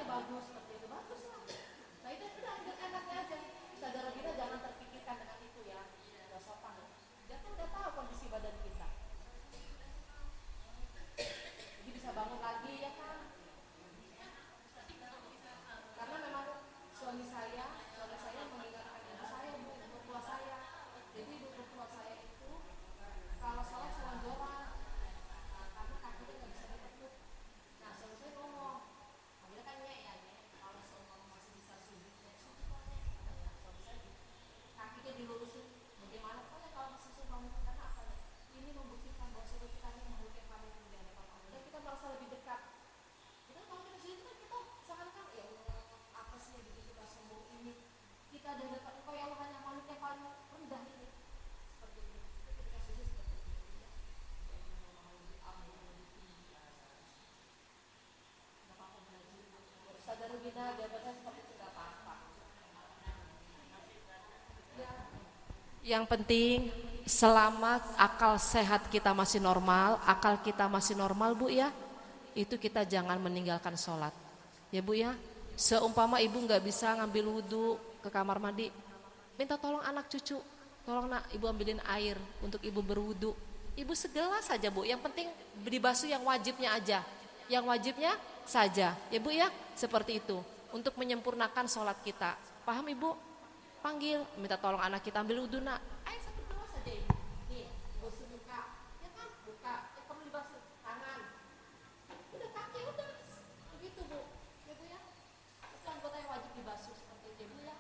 ya bagus seperti itu, bagus lah. Nah itu udah enaknya aja. Saudara kita jangan terpikirkan dengan itu ya, udah sopan. Dia kan udah tahu kondisi badan kita. Jadi bisa bangun lagi ya kan. Karena memang suami saya meninggalkan ibu saya, ibu mertua saya. Jadi ibu mertua saya itu kalau sholat selonjoran, karena kakinya nggak bisa ditekuk. Nah suami saya ngomong, akhirnya kan ya, kalau seumpama masih bisa sujud, ya sujud lah ya. Suami saya kakinya dilurusin, bagaimana pun ya kalau masih seumpama, karena apa ya? Ini membuktikan bahwa saudara kita ini makhluk yang paling mulia di hadapan Allah, dan kita merasa lebih dekat. Kita kalau kita sujud kan kita seakan-akan ya Allah, apa sih yang bikin kita sombong ini? Kita ada dekat engkau ya Allah, hanya makhluk yang paling rendah ini. Seperti itu. Itu ketika sujud seperti itu. Saudara kita jawabannya seperti itu, nggak apa-apa. Yang penting selama akal sehat kita masih normal, akal kita masih normal Bu ya, itu kita jangan meninggalkan sholat ya Bu ya. Seumpama ibu nggak bisa ngambil wudhu ke kamar mandi, minta tolong anak cucu, tolong nak ibu ambilin air untuk ibu berwudhu. Ibu segelas saja Bu, yang penting dibasuh yang wajibnya aja, yang wajibnya saja ya Bu ya, seperti itu untuk menyempurnakan sholat kita. Paham Ibu? Panggil, minta tolong anak kita ambil wudhu nak, air satu gelas saja ibu, nih basuh muka, ya kan buka, ya perlu dibasuh tangan, udah kaki udah, begitu Bu, ya Bu ya, itu anggota yang wajib dibasuh seperti itu ya Bu ya.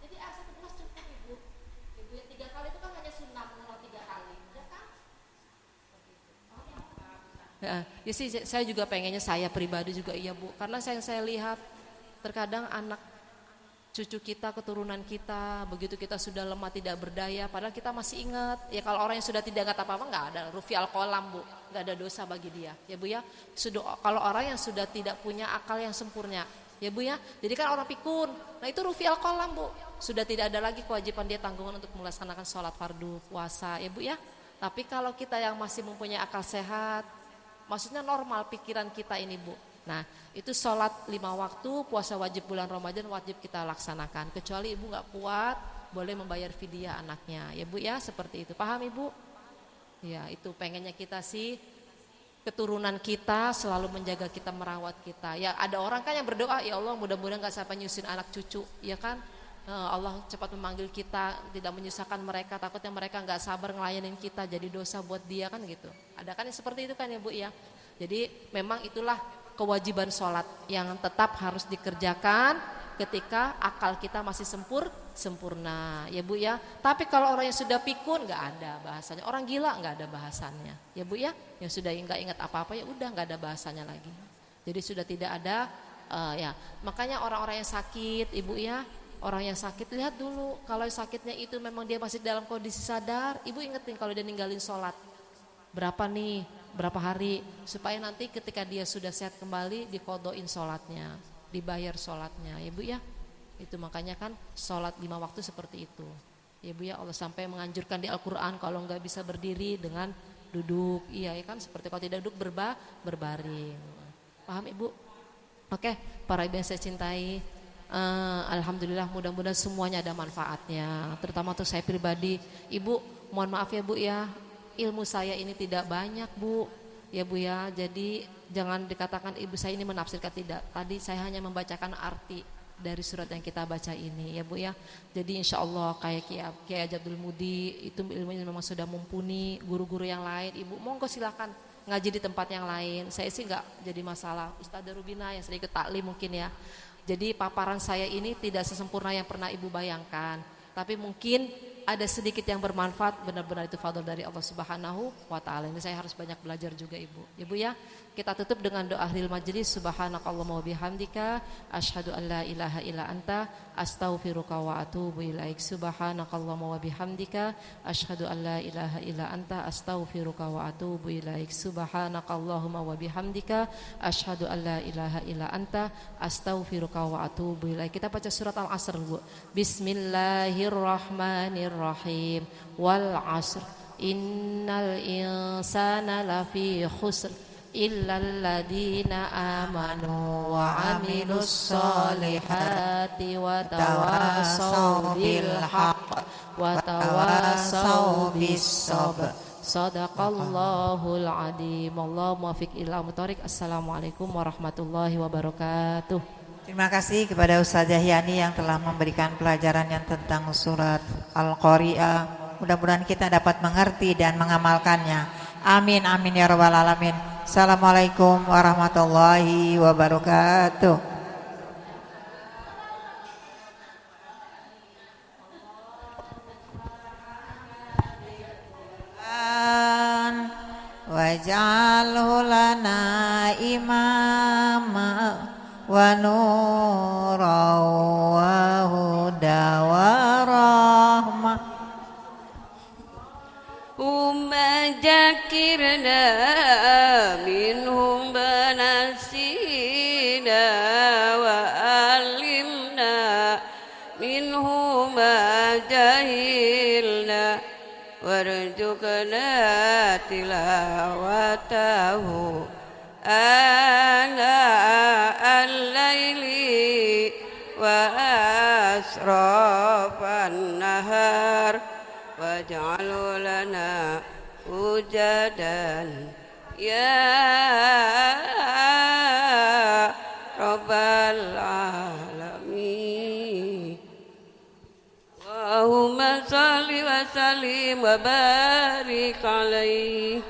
Jadi air satu gelas cukup ibu ya 3 kali itu kan hanya sunnah, mengenal 3 kali, ya kan? Seperti itu. Ya sih, saya juga pengennya saya pribadi juga iya Bu, karena saya lihat terkadang anak cucu kita, keturunan kita, begitu kita sudah lemah tidak berdaya, padahal kita masih ingat. Ya kalau orang yang sudah tidak ingat apa-apa nggak ada rufi al-qalam Bu, nggak ada dosa bagi dia. Ya Bu ya, kalau orang yang sudah tidak punya akal yang sempurna, ya Bu ya, jadi kan orang pikun. Nah itu rufi al-qalam Bu, sudah tidak ada lagi kewajiban dia tanggungan untuk melaksanakan sholat fardu, puasa, ya Bu ya. Tapi kalau kita yang masih mempunyai akal sehat, maksudnya normal pikiran kita ini Bu. Nah itu sholat 5 waktu, puasa wajib bulan Ramadan wajib kita laksanakan. Kecuali ibu gak kuat, boleh membayar fidyah anaknya. Ya Bu ya, seperti itu. Paham Ibu? Ya itu pengennya kita sih, keturunan kita selalu menjaga kita, merawat kita. Ya ada orang kan yang berdoa, ya Allah mudah-mudahan gak sampai nyusin anak cucu. Ya kan? Allah cepat memanggil kita, tidak menyusahkan mereka, takutnya mereka gak sabar ngelayanin kita, jadi dosa buat dia kan gitu. Ada kan yang seperti itu kan ya Bu ya. Jadi memang itulah kewajiban sholat yang tetap harus dikerjakan ketika akal kita masih sempurna ya Bu ya. Tapi kalau orang yang sudah pikun nggak ada bahasanya, orang gila nggak ada bahasannya ya Bu ya. Yang sudah nggak ingat apa-apa ya udah nggak ada bahasanya lagi. Jadi sudah tidak ada ya. Makanya orang-orang yang sakit Ibu ya, orang yang sakit lihat dulu, kalau sakitnya itu memang dia masih dalam kondisi sadar, Ibu ingetin kalau dia ninggalin sholat berapa hari, supaya nanti ketika dia sudah sehat kembali dikodoin sholatnya, dibayar sholatnya ya Bu ya. Itu makanya kan sholat 5 waktu seperti itu ya Bu ya. Allah sampai menganjurkan di Al-Quran kalau nggak bisa berdiri dengan duduk, iya ya kan, seperti kalau tidak duduk berbaring. Paham Ibu? Oke, para ibu yang saya cintai, alhamdulillah mudah-mudahan semuanya ada manfaatnya, terutama untuk saya pribadi. Ibu mohon maaf ya Bu ya, ilmu saya ini tidak banyak Bu ya Bu ya, jadi jangan dikatakan ibu saya ini menafsirkan, tidak. Tadi saya hanya membacakan arti dari surat yang kita baca ini ya Bu ya. Jadi insya Allah kayak Kiai Abdul Mudi itu ilmunya memang sudah mumpuni. Guru-guru yang lain Ibu monggo silakan ngaji di tempat yang lain, saya sih nggak jadi masalah. Ustadzah Rubina yang sedikit taklim mungkin ya. Jadi paparan saya ini tidak sesempurna yang pernah Ibu bayangkan, tapi mungkin ada sedikit yang bermanfaat, benar-benar itu fadl dari Allah Subhanahu wa taala. Ini saya harus banyak belajar juga Ibu. Ibu ya, kita tutup dengan doa akhir majlis. Subhanakallahumma wa bihamdika asyhadu an la ilaha illa anta astaghfiruka wa atubu ilaik. Subhanakallahumma wa bihamdika asyhadu an la ilaha illa anta astaghfiruka wa atubu ilaik. Subhanakallahumma wa bihamdika asyhadu an la ilaha illa anta astaghfiruka wa atubu ilaik. Kita baca surat Al-Asr Bu. Bismillahirrahmanirrahim. Wal 'asr innal insana lafi khusr illal ladzina amanu wa amilus solihati wa tawasaw bil haqq wa tawasaw bis sabr. Sadaqallahul adzim. Allahumma muwaffiq ila muthariq. Assalamualaikum warahmatullahi wabarakatuh. Terima kasih kepada Ustazah Yani yang telah memberikan pelajaran yang tentang surat Al-Qari'ah. Mudah-mudahan kita dapat mengerti dan mengamalkannya. Amin amin ya rabbal alamin. Assalamualaikum warahmatullahi wabarakatuh. Waj'alhu lana imama wa nuran wa huda wa rahmah. Zakirna minhum banasina wa alimna minhum jahilna warzuqna tilawatahu ana al-laili wa asrafan nahar waj'al lana hujadan ya rabbal alamin. Allahumma salli wa sallim wa barik alaihi